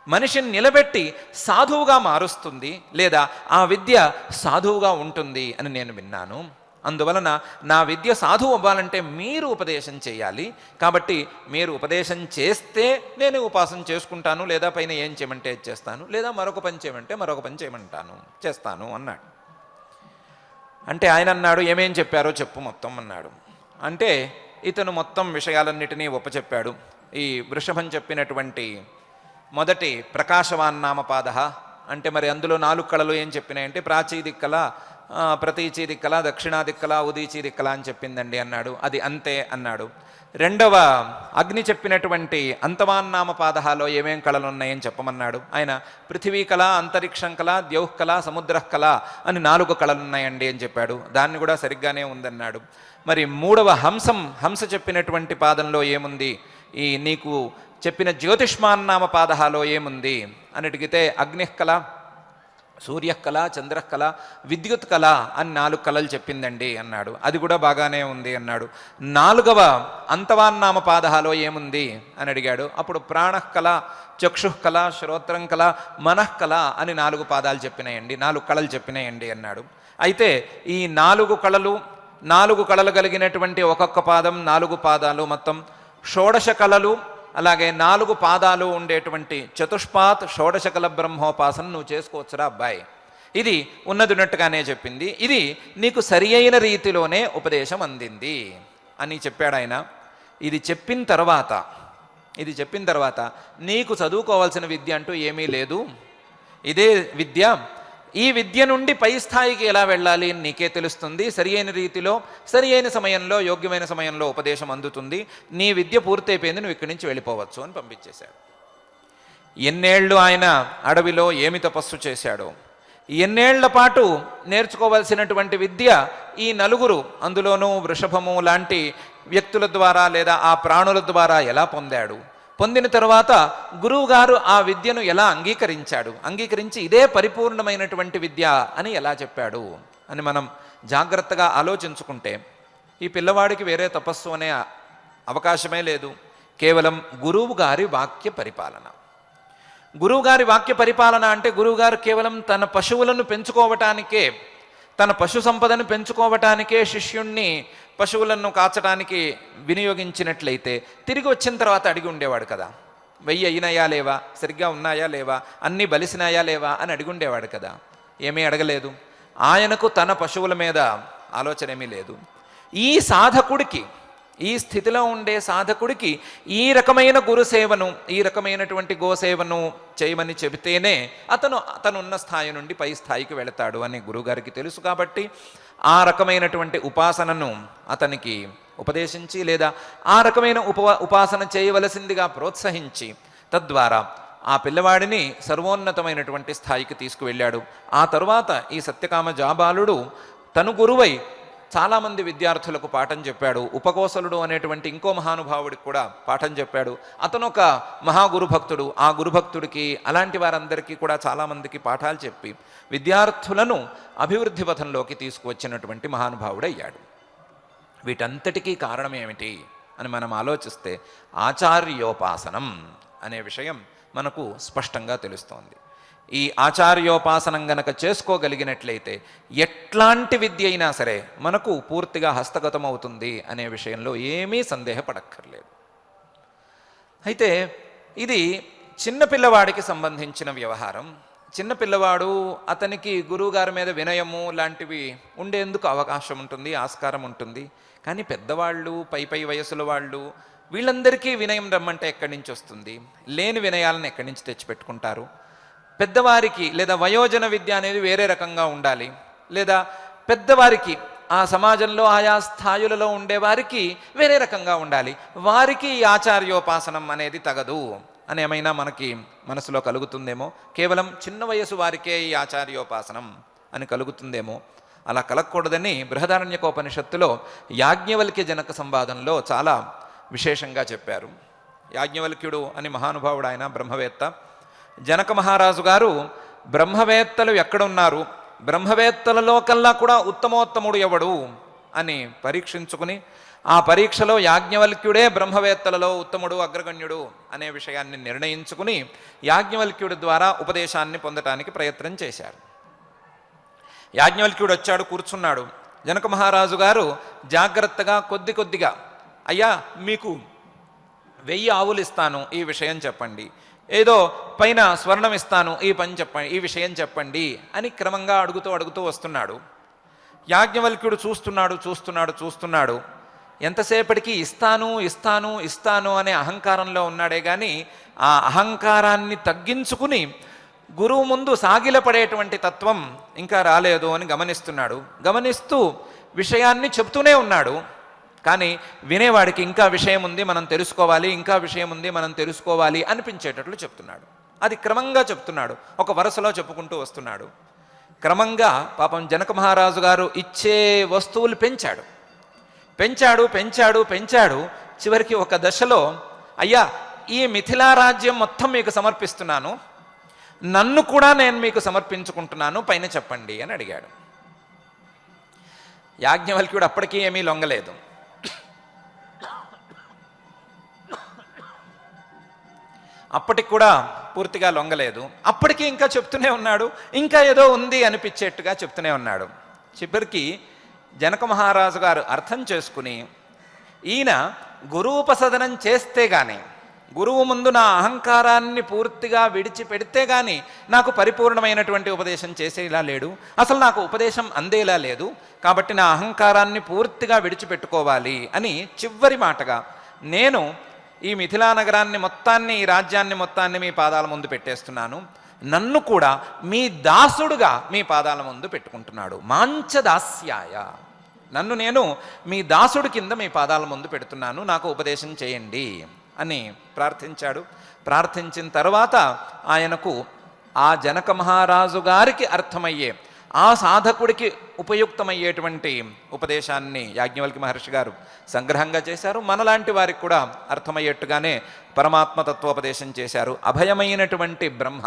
మనిషిని నిలబెట్టి సాధువుగా మారుస్తుంది, లేదా ఆ విద్య సాధువుగా ఉంటుంది అని నేను విన్నాను. అందువలన నా విద్య సాధువు అవ్వాలంటే మీరు ఉపదేశం చేయాలి. కాబట్టి మీరు ఉపదేశం చేస్తే నేను ఉపాసన చేసుకుంటాను, లేదా పైన ఏం చేయమంటే చేస్తాను, లేదా మరొక పని చేయమంటే మరొక పని చేస్తాను అన్నాడు. అంటే ఆయన అన్నాడు, ఏమేం చెప్పారో చెప్పు మొత్తం అన్నాడు. అంటే ఇతను మొత్తం విషయాలన్నిటినీ ఒప్పచెప్పాడు. ఈ వృషభం చెప్పినటువంటి మొదటి ప్రకాశవాన్నామపాద అంటే మరి అందులో 4 కళలు ఏం చెప్పినాయంటే ప్రాచీదిక్కల, ప్రతీచీదిక్కల, దక్షిణాదిక్కల, ఉదీచీదిక్కల అని చెప్పిందండి అన్నాడు. అది అంతే అన్నాడు. రెండవ అగ్ని చెప్పినటువంటి అంతవాన్నామపాదలో ఏమేం కళలు ఉన్నాయని చెప్పమన్నాడు. ఆయన పృథివీ కళ, అంతరిక్షం కళ, ద్యౌః కళ, సముద్ర కళ అని 4 కళలు ఉన్నాయండి అని చెప్పాడు. దాన్ని కూడా సరిగ్గానే ఉందన్నాడు. మరి మూడవ హంస చెప్పినటువంటి పాదంలో ఏముంది, ఈ నీకు చెప్పిన జ్యోతిష్మాన్నామ పాదహాలో ఏముంది అని అడిగితే అగ్నికళ, సూర్యకళ, చంద్రకళ, విద్యుత్ కళ అని 4 కళలు చెప్పిందండి అన్నాడు. అది కూడా బాగానే ఉంది అన్నాడు. 4వ అంతవాన్నామ పాదహాలో ఏముంది అని అడిగాడు. అప్పుడు ప్రాణకళ, చక్షుకళ, శ్రోత్రం కళ, మనఃకళ అని 4 పాదాలు చెప్పినాయండి, 4 కళలు చెప్పినాయండి అన్నాడు. అయితే ఈ 4 కళలు కలిగినటువంటి ఒక్కొక్క పాదం 4 పాదాలు మొత్తం 16 కళలు, అలాగే 4 పాదాలు ఉండేటువంటి చతుష్పాత్ షోడశకల బ్రహ్మోపాసన నువ్వు చేసుకోవచ్చురా అబ్బాయి. ఇది ఉన్నదిన్నట్టుగానే చెప్పింది. ఇది నీకు సరి అయిన రీతిలోనే ఉపదేశం అందింది అని చెప్పాడు ఆయన. ఇది చెప్పిన తర్వాత ఇది చెప్పిన తర్వాత నీకు చదువుకోవాల్సిన విద్య అంటూ ఏమీ లేదు, ఇదే విద్య, ఈ విద్య నుండి పై స్థాయికి ఎలా వెళ్ళాలి అని నీకే తెలుస్తుంది, సరి అయిన రీతిలో సరి అయిన సమయంలో యోగ్యమైన సమయంలో ఉపదేశం అందుతుంది, నీ విద్య పూర్తయిపోయింది, నువ్వు ఇక్కడి నుంచి వెళ్ళిపోవచ్చు అని పంపించేశాడు. ఎన్నేళ్ళు ఆయన అడవిలో ఏమి తపస్సు చేశాడో, ఎన్నేళ్ల పాటు నేర్చుకోవాల్సినటువంటి విద్య ఈ నలుగురు, అందులోనూ వృషభము లాంటి వ్యక్తుల ద్వారా లేదా ఆ ప్రాణుల ద్వారా ఎలా పొందాడు, పొందిన తర్వాత గురువుగారు ఆ విద్యను ఎలా అంగీకరించి ఇదే పరిపూర్ణమైనటువంటి విద్య అని ఎలా చెప్పాడు అని మనం జాగ్రత్తగా ఆలోచించుకుంటే ఈ పిల్లవాడికి వేరే తపస్సు అనే అవకాశమే లేదు. కేవలం గురువు గారి వాక్య పరిపాలన. గురువుగారి వాక్య పరిపాలన అంటే గురువుగారు కేవలం తన పశువులను పెంచుకోవటానికే, తన పశు సంపదను పెంచుకోవటానికే శిష్యుణ్ణి పశువులను కాచడానికి వినియోగించినట్లయితే తిరిగి వచ్చిన తర్వాత అడిగి ఉండేవాడు కదా, 1000 అయినాయా లేవా, సరిగ్గా ఉన్నాయా లేవా, అన్నీ బలిసినాయా లేవా అని అడిగి ఉండేవాడు కదా. ఏమీ అడగలేదు. ఆయనకు తన పశువుల మీద ఆలోచన ఏమీ లేదు. ఈ సాధకుడికి, ఈ స్థితిలో ఉండే సాధకుడికి ఈ రకమైన గురుసేవను, ఈ రకమైనటువంటి గోసేవను చేయమని చెబితేనే అతనున్న స్థాయి నుండి పై స్థాయికి వెళతాడు అని గురువుగారికి తెలుసు. కాబట్టి ఆ రకమైనటువంటి ఉపాసనను అతనికి ఉపదేశించి లేదా ఆ రకమైన ఉపాసన చేయవలసిందిగా ప్రోత్సహించి తద్వారా ఆ పిల్లవాడిని సర్వోన్నతమైనటువంటి స్థాయికి తీసుకువెళ్ళాడు. ఆ తరువాత ఈ సత్యకామ జాబాలుడు తను గురువై చాలామంది విద్యార్థులకు పాఠం చెప్పాడు. ఉపకోసలుడు అనేటువంటి ఇంకో మహానుభావుడికి కూడా పాఠం చెప్పాడు. అతను ఒక మహాగురు భక్తుడు. ఆ గురుభక్తుడికి అలాంటి వారందరికీ కూడా చాలామందికి పాఠాలు చెప్పి విద్యార్థులను అభివృద్ధి పథంలోకి తీసుకువచ్చినటువంటి మహానుభావుడయ్యాడు. వీటంతటికీ కారణం ఏమిటి అని మనం ఆలోచిస్తే ఆచార్యోపాసనం అనే విషయం మనకు స్పష్టంగా తెలుస్తోంది. ఈ ఆచార్యోపాసనం గనక చేసుకోగలిగినట్లయితే ఎట్లాంటి విద్య అయినా సరే మనకు పూర్తిగా హస్తగతం అవుతుంది అనే విషయంలో ఏమీ సందేహపడక్కర్లేదు. అయితే ఇది చిన్నపిల్లవాడికి సంబంధించిన వ్యవహారం. చిన్నపిల్లవాడు, అతనికి గురువుగారి మీద వినయము లాంటివి ఉండేందుకు అవకాశం ఉంటుంది, ఆస్కారం ఉంటుంది. కానీ పెద్దవాళ్ళు, పై వయసుల వాళ్ళు, వీళ్ళందరికీ వినయం రమ్మంటే ఎక్కడి నుంచి వస్తుంది? లేని వినయాలను ఎక్కడి నుంచి తెచ్చిపెట్టుకుంటారు? పెద్దవారికి లేదా వయోజన విద్య అనేది వేరే రకంగా ఉండాలి, లేదా పెద్దవారికి ఆ సమాజంలో ఆయా స్థాయిలలో ఉండేవారికి వేరే రకంగా ఉండాలి. వారికి ఈ ఆచార్యోపాసనం అనేది తగదు అని ఏమైనా మనకి మనసులో కలుగుతుందేమో. కేవలం చిన్న వయసు వారికే ఈ ఆచార్యోపాసనం అని కలుగుతుందేమో. అలా కలగకూడదని బృహదారణ్యకోపనిషత్తులో యాజ్ఞవల్క్య జనక సంవాదంలో చాలా విశేషంగా చెప్పారు. యాజ్ఞవల్క్యుడు అని మహానుభావుడు, ఆయన బ్రహ్మవేత్త. జనక మహారాజు గారు బ్రహ్మవేత్తలు ఎక్కడున్నారు, బ్రహ్మవేత్తలలో కల్లా కూడా ఉత్తమోత్తముడు ఎవడు అని పరీక్షించుకుని ఆ పరీక్షలో యాజ్ఞవల్క్యుడే బ్రహ్మవేత్తలలో ఉత్తముడు, అగ్రగణ్యుడు అనే విషయాన్ని నిర్ణయించుకుని యాజ్ఞవల్క్యుడి ద్వారా ఉపదేశాన్ని పొందటానికి ప్రయత్నం చేశారు. యాజ్ఞవల్క్యుడు వచ్చాడు, కూర్చున్నాడు. జనక మహారాజు గారు జాగ్రత్తగా కొద్దిగా, అయ్యా మీకు 1000 ఆవులు ఇస్తాను, ఈ విషయం చెప్పండి, ఏదో పైన స్వర్ణం ఇస్తాను, ఈ విషయం చెప్పండి అని క్రమంగా అడుగుతూ వస్తున్నాడు. యాజ్ఞవల్క్యుడు చూస్తున్నాడు. ఎంతసేపటికి ఇస్తాను అనే అహంకారంలో ఉన్నాడే కానీ ఆ అహంకారాన్ని తగ్గించుకుని గురువు ముందు సాగిలపడేటువంటి తత్వం ఇంకా రాలేదు అని గమనిస్తూ విషయాన్ని చెప్తూనే ఉన్నాడు. కానీ వినేవాడికి ఇంకా విషయం ఉంది, మనం తెలుసుకోవాలి అనిపించేటట్లు చెప్తున్నాడు. అది క్రమంగా చెప్తున్నాడు, ఒక వరుసలో చెప్పుకుంటూ వస్తున్నాడు. క్రమంగా పాపం జనక మహారాజు గారు ఇచ్చే వస్తువులు పెంచాడు. చివరికి ఒక దశలో, అయ్యా ఈ మిథిలా రాజ్యం మొత్తం మీకు సమర్పిస్తున్నాను, నన్ను కూడా నేను మీకు సమర్పించుకుంటున్నాను, పైన చెప్పండి అని అడిగాడు. యాజ్ఞవల్క్యుడు అప్పటికీ ఏమీ లొంగలేదు. అప్పటికి కూడా పూర్తిగా లొంగలేదు. అప్పటికీ ఇంకా చెప్తూనే ఉన్నాడు, ఇంకా ఏదో ఉంది అనిపించేట్టుగా చెప్తూనే ఉన్నాడు. చివరికి జనక మహారాజు గారు అర్థం చేసుకుని, ఈయన గురూపసదనం చేస్తే గాని, గురువు ముందు నా అహంకారాన్ని పూర్తిగా విడిచిపెడితే గాని నాకు పరిపూర్ణమైనటువంటి ఉపదేశం చేసేలా లేడు, అసలు నాకు ఉపదేశం అందేలా లేదు. కాబట్టి నా అహంకారాన్ని పూర్తిగా విడిచిపెట్టుకోవాలి అని చివరి మాటగా, నేను ఈ మిథిలా నగరాన్ని మొత్తాన్ని, ఈ రాజ్యాన్ని మొత్తాన్ని మీ పాదాల ముందు పెట్టేస్తున్నాను. నన్ను కూడా మీ దాసుడుగా మీ పాదాల ముందు పెట్టుకుంటున్నాడు. మాంచదాస్యాయ, నన్ను నేను మీ దాసుడి కింద మీ పాదాల ముందు పెడుతున్నాను, నాకు ఉపదేశం చేయండి అని ప్రార్థించాడు. ప్రార్థించిన తర్వాత ఆయనకు ఆ జనక మహారాజు గారికి అర్థమయ్యే, ఆ సాధకుడికి ఉపయుక్తమయ్యేటువంటి ఉపదేశాన్ని యాజ్ఞవల్క్య మహర్షి గారు సంగ్రహంగా చేశారు. మనలాంటి వారికి కూడా అర్థమయ్యేట్టుగానే పరమాత్మ తత్వోపదేశం చేశారు. అభయమైనటువంటి బ్రహ్మ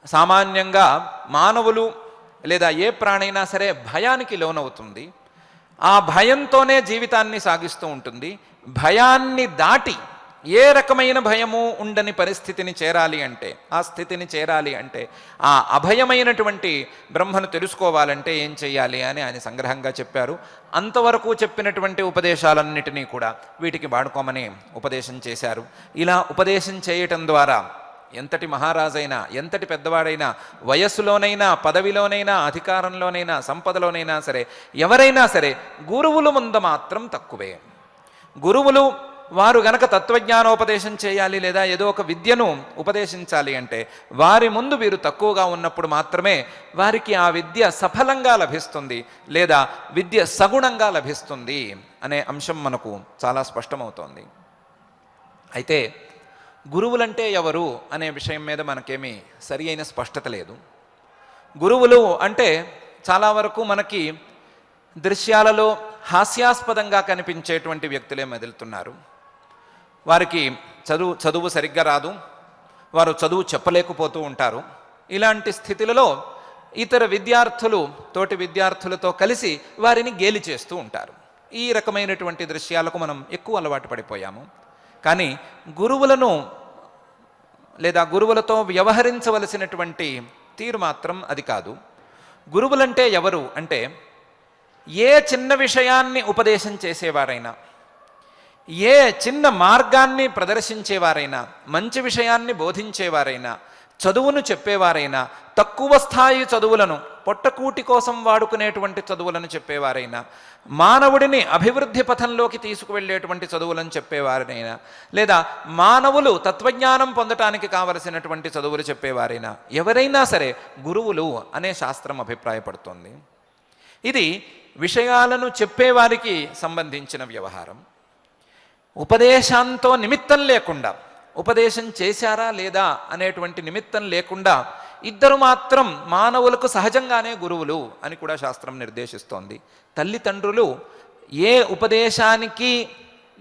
సామాన్యంగా మానవులు లేదా ఏ ప్రాణైనా సరే భయానికి లోనవుతుంది. ఆ భయంతోనే జీవితాన్ని సాగిస్తూ ఉంటుంది. భయాన్ని దాటి ఏ రకమైన భయము ఉండని పరిస్థితిని చేరాలి అంటే, ఆ స్థితిని చేరాలి అంటే, ఆ అభయమైనటువంటి బ్రహ్మను తెలుసుకోవాలంటే ఏం చెయ్యాలి అని ఆయన సంగ్రహంగా చెప్పారు. అంతవరకు చెప్పినటువంటి ఉపదేశాలన్నిటినీ కూడా వీటికి వాడుకోమని ఉపదేశం చేశారు. ఇలా ఉపదేశం చేయటం ద్వారా ఎంతటి మహారాజైనా, ఎంతటి పెద్దవాడైనా, వయస్సులోనైనా, పదవిలోనైనా, అధికారంలోనైనా, సంపదలోనైనా సరే, ఎవరైనా సరే గురువుల ముందు మాత్రం తక్కువే. గురువులు వారు గనక తత్వజ్ఞానోపదేశం చేయాలి లేదా ఏదో ఒక విద్యను ఉపదేశించాలి అంటే వారి ముందు వీరు తక్కువగా ఉన్నప్పుడు మాత్రమే వారికి ఆ విద్య సఫలంగా లభిస్తుంది లేదా విద్య సగుణంగా లభిస్తుంది అనే అంశం మనకు చాలా స్పష్టమవుతోంది. అయితే గురువులంటే ఎవరు అనే విషయం మీద మనకేమీ సరి అయిన స్పష్టత లేదు. గురువులు అంటే చాలా వరకు మనకి దృశ్యాలలో హాస్యాస్పదంగా కనిపించేటువంటి వ్యక్తులే మెదులుతున్నారు. వారికి చదువు సరిగ్గా రాదు, వారు చదువు చెప్పలేకపోతూ ఉంటారు. ఇలాంటి స్థితులలో ఇతర విద్యార్థులు తోటి విద్యార్థులతో కలిసి వారిని గేలి చేస్తూ ఉంటారు. ఈ రకమైనటువంటి దృశ్యాలకు మనం ఎక్కువ అలవాటు పడిపోయాము. కానీ గురువులను లేదా గురువులతో వ్యవహరించవలసినటువంటి తీరు మాత్రం అది కాదు. గురువులంటే ఎవరు అంటే ఏ చిన్న విషయాన్ని ఉపదేశం చేసేవారైనా, ఏ చిన్న మార్గాన్ని ప్రదర్శించేవారైనా, మంచి విషయాన్ని బోధించేవారైనా, చదువును చెప్పేవారైనా, తక్కువ స్థాయి చదువులను, పొట్టకూటి కోసం వాడుకునేటువంటి చదువులను చెప్పేవారైనా, మానవుడిని అభివృద్ధి పథంలోకి తీసుకువెళ్ళేటువంటి చదువులను చెప్పేవారైనా, లేదా మానవులు తత్వజ్ఞానం పొందటానికి కావలసినటువంటి చదువులు చెప్పేవారైనా, ఎవరైనా సరే గురువులు అనే శాస్త్రం అభిప్రాయపడుతోంది. ఇది విషయాలను చెప్పేవారికి సంబంధించిన వ్యవహారం. ఉపదేశంతో నిమిత్తం లేకుండా, ఉపదేశం చేశారా లేదా అనేటువంటి నిమిత్తం లేకుండా ఇద్దరు మాత్రం మానవులకు సహజంగానే గురువులు అని కూడా శాస్త్రం నిర్దేశిస్తోంది. తల్లిదండ్రులు ఏ ఉపదేశానికి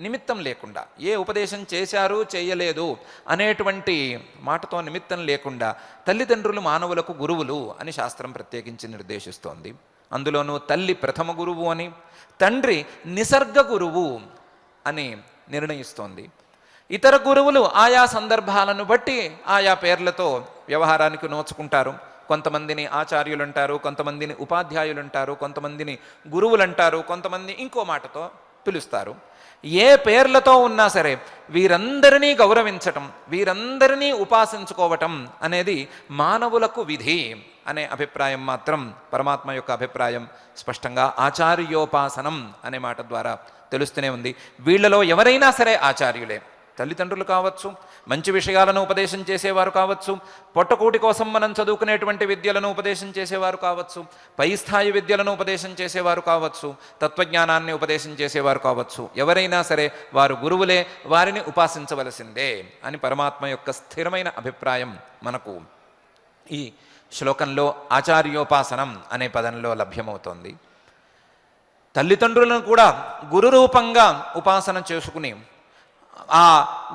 నిమిత్తం లేకుండా, ఏ ఉపదేశం చేశారు చేయలేదు అనేటువంటి మాటతో నిమిత్తం లేకుండా తల్లిదండ్రులు మానవులకు గురువులు అని శాస్త్రం ప్రత్యేకించి నిర్దేశిస్తోంది. అందులోనూ తల్లి ప్రథమ గురువు అని, తండ్రి నిసర్గ గురువు అని నిర్ణయిస్తోంది. ఇతర గురువులు ఆయా సందర్భాలను బట్టి ఆయా పేర్లతో వ్యవహారానికి నోచుకుంటారు. కొంతమందిని ఆచార్యులు అంటారు, కొంతమందిని ఉపాధ్యాయులు అంటారు, కొంతమందిని గురువులు అంటారు, కొంతమంది ఇంకో మాటతో పిలుస్తారు. ఏ పేర్లతో ఉన్నా సరే వీరందరినీ గౌరవించటం, వీరందరినీ ఉపాసించుకోవటం అనేది మానవులకు విధి అనే అభిప్రాయం మాత్రం పరమాత్మ యొక్క అభిప్రాయం స్పష్టంగా ఆచార్యోపాసనం అనే మాట ద్వారా తెలుస్తూనే ఉంది. వీళ్ళలో ఎవరైనా సరే ఆచార్యులే. తల్లిదండ్రులు కావచ్చు, మంచి విషయాలను ఉపదేశం చేసేవారు కావచ్చు, పొట్టకూటి కోసం మనం చదువుకునేటువంటి విద్యలను ఉపదేశం చేసేవారు కావచ్చు, పై స్థాయి విద్యలను ఉపదేశం చేసేవారు కావచ్చు, తత్వజ్ఞానాన్ని ఉపదేశం చేసేవారు కావచ్చు, ఎవరైనా సరే వారు గురువులే, వారిని ఉపాసించవలసిందే అని పరమాత్మ యొక్క స్థిరమైన అభిప్రాయం మనకు ఈ శ్లోకంలో ఆచార్యోపాసనం అనే పదంలో లభ్యమవుతోంది. తల్లిదండ్రులను కూడా గురు రూపంగా ఉపాసన చేసుకుని ఆ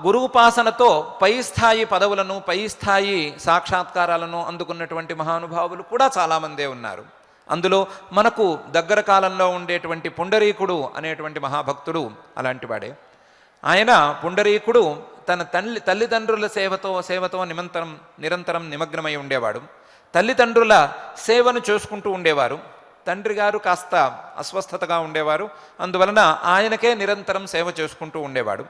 గురు ఉపాసనతో పై స్థాయి పదవులను, పై స్థాయి సాక్షాత్కారాలను అందుకున్నటువంటి మహానుభావులు కూడా చాలామందే ఉన్నారు. అందులో మనకు దగ్గర కాలంలో ఉండేటువంటి పుండరీకుడు అనేటువంటి మహాభక్తుడు అలాంటి వాడే. ఆయన పుండరీకుడు తన తల్లిదండ్రుల సేవతో నిరంతరం నిమగ్నమై ఉండేవాడు. తల్లిదండ్రుల సేవను చేసుకుంటూ ఉండేవారు. తండ్రి గారు కాస్త అస్వస్థతగా ఉండేవారు. అందువలన ఆయనకే నిరంతరం సేవ చేసుకుంటూ ఉండేవాడు.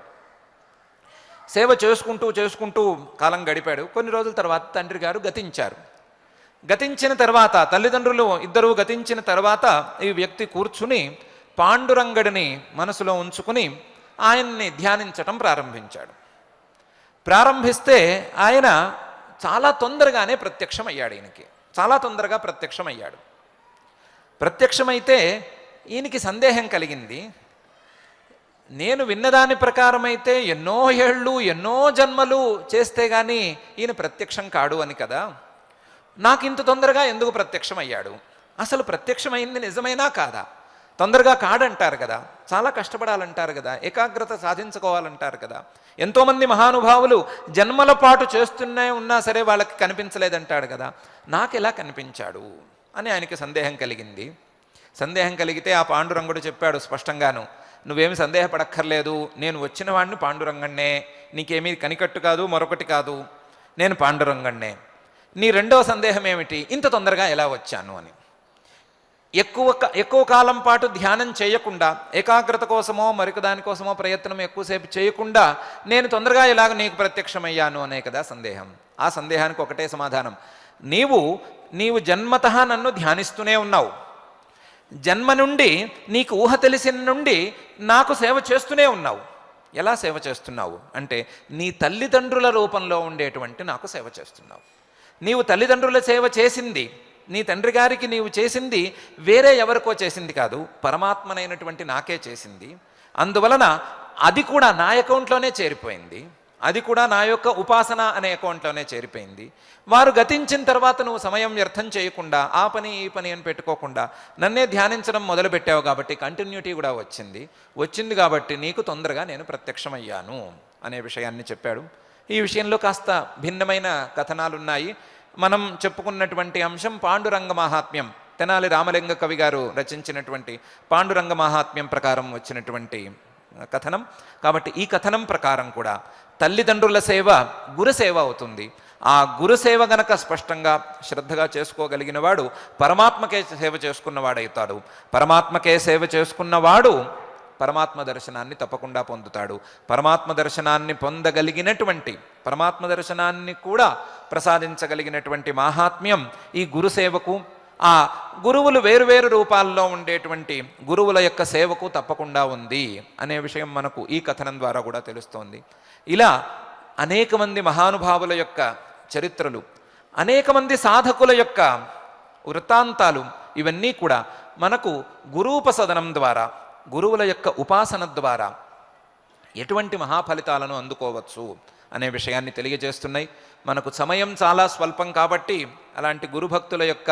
సేవ చేసుకుంటూ కాలం గడిపాడు. కొన్ని రోజుల తర్వాత తండ్రి గారు గతించారు. గతించిన తర్వాత తల్లిదండ్రులు ఇద్దరూ గతించిన తర్వాత ఈ వ్యక్తి కూర్చుని పాండురంగడిని మనసులో ఉంచుకుని ఆయన్ని ధ్యానించటం ప్రారంభించాడు. ప్రారంభిస్తే ఆయన చాలా తొందరగానే ప్రత్యక్షమయ్యాడు. ఈయనకి చాలా తొందరగా ప్రత్యక్షమయ్యాడు. ప్రత్యక్షమైతే ఈయనకి సందేహం కలిగింది. నేను విన్నదాని ప్రకారమైతే ఎన్నో ఏళ్ళు ఎన్నో జన్మలు చేస్తే కానీ ఈయన ప్రత్యక్షం కాడు అని కదా, నాకు ఇంత తొందరగా ఎందుకు ప్రత్యక్షమయ్యాడు? అసలు ప్రత్యక్షమైంది నిజమైనా కాదా? తొందరగా కాడంటారు కదా, చాలా కష్టపడాలంటారు కదా, ఏకాగ్రత సాధించుకోవాలంటారు కదా. ఎంతోమంది మహానుభావులు జన్మల పాటు చేస్తూనే ఉన్నా సరే వాళ్ళకి కనిపించలేదంటాడు కదా, నాకు ఎలా కనిపించాడు అని ఆయనకి సందేహం కలిగింది. సందేహం కలిగితే ఆ పాండురంగుడు చెప్పాడు స్పష్టంగాను, నువ్వేమి సందేహపడక్కర్లేదు, నేను వచ్చిన వాడిని పాండురంగణ్ణే, నీకేమీ కనికట్టు కాదు మరొకటి కాదు, నేను పాండురంగణ్ణే. నీ రెండవ సందేహం ఏమిటి, ఇంత తొందరగా ఎలా వచ్చాను అని. ఎక్కువ కాలం పాటు ధ్యానం చేయకుండా, ఏకాగ్రత కోసమో మరొక దానికోసమో ప్రయత్నం ఎక్కువసేపు చేయకుండా నేను తొందరగా ఎలాగ నీకు ప్రత్యక్షమయ్యాను అనే కదా సందేహం. ఆ సందేహానికి ఒకటే సమాధానం, నీవు జన్మతః నన్ను ధ్యానిస్తూనే ఉన్నావు. జన్మ నుండి నీకు ఊహ తెలిసిన నుండి నాకు సేవ చేస్తూనే ఉన్నావు. ఎలా సేవ చేస్తున్నావు అంటే, నీ తల్లిదండ్రుల రూపంలో ఉండేటువంటి నాకు సేవ చేస్తున్నావు. నీవు తల్లిదండ్రుల సేవ చేసింది, నీ తండ్రి గారికి నీవు చేసింది వేరే ఎవరికో చేసింది కాదు, పరమాత్మనైనటువంటి నాకే చేసింది. అందువలన అది కూడా నా అకౌంట్లోనే చేరిపోయింది, అది కూడా నా యొక్క ఉపాసన అనే అకౌంట్లోనే చేరిపోయింది. వారు గతించిన తర్వాత నువ్వు సమయం వ్యర్థం చేయకుండా ఆ పని ఈ పని అని పెట్టుకోకుండా నన్నే ధ్యానించడం మొదలుపెట్టావు కాబట్టి కంటిన్యూటీ కూడా వచ్చింది కాబట్టి నీకు తొందరగా నేను ప్రత్యక్షమయ్యాను అనే విషయాన్ని చెప్పాడు. ఈ విషయంలో కాస్త భిన్నమైన కథనాలున్నాయి. మనం చెప్పుకున్నటువంటి అంశం పాండురంగ మహాత్మ్యం, తెనాలి రామలింగ కవి గారు రచించినటువంటి పాండురంగ మహాత్మ్యం ప్రకారం వచ్చినటువంటి కథనం. కాబట్టి ఈ కథనం ప్రకారం కూడా తల్లిదండ్రుల సేవ గురుసేవ అవుతుంది. ఆ గురుసేవ గనక స్పష్టంగా శ్రద్ధగా చేసుకోగలిగిన వాడు పరమాత్మకే సేవ చేసుకున్నవాడవుతాడు. పరమాత్మకే సేవ చేసుకున్నవాడు పరమాత్మ దర్శనాన్ని తప్పకుండా పొందుతాడు. పరమాత్మ దర్శనాన్ని పొందగలిగినటువంటి, పరమాత్మ దర్శనాన్ని కూడా ప్రసాదించగలిగినటువంటి మాహాత్మ్యం ఈ గురుసేవకు, ఆ గురువులు వేరువేరు రూపాల్లో ఉండేటువంటి గురువుల యొక్క సేవకు తప్పకుండా ఉంది అనే విషయం మనకు ఈ కథనం ద్వారా కూడా తెలుస్తోంది. ఇలా అనేక మంది మహానుభావుల యొక్క చరిత్రలు, అనేక మంది సాధకుల యొక్క వృత్తాంతాలు, ఇవన్నీ కూడా మనకు గురూపసదనం ద్వారా, గురువుల యొక్క ఉపాసన ద్వారా ఎటువంటి మహాఫలితాలను అందుకోవచ్చు అనే విషయాన్ని తెలియజేస్తున్నాయి. మనకు సమయం చాలా స్వల్పం కాబట్టి అలాంటి గురుభక్తుల యొక్క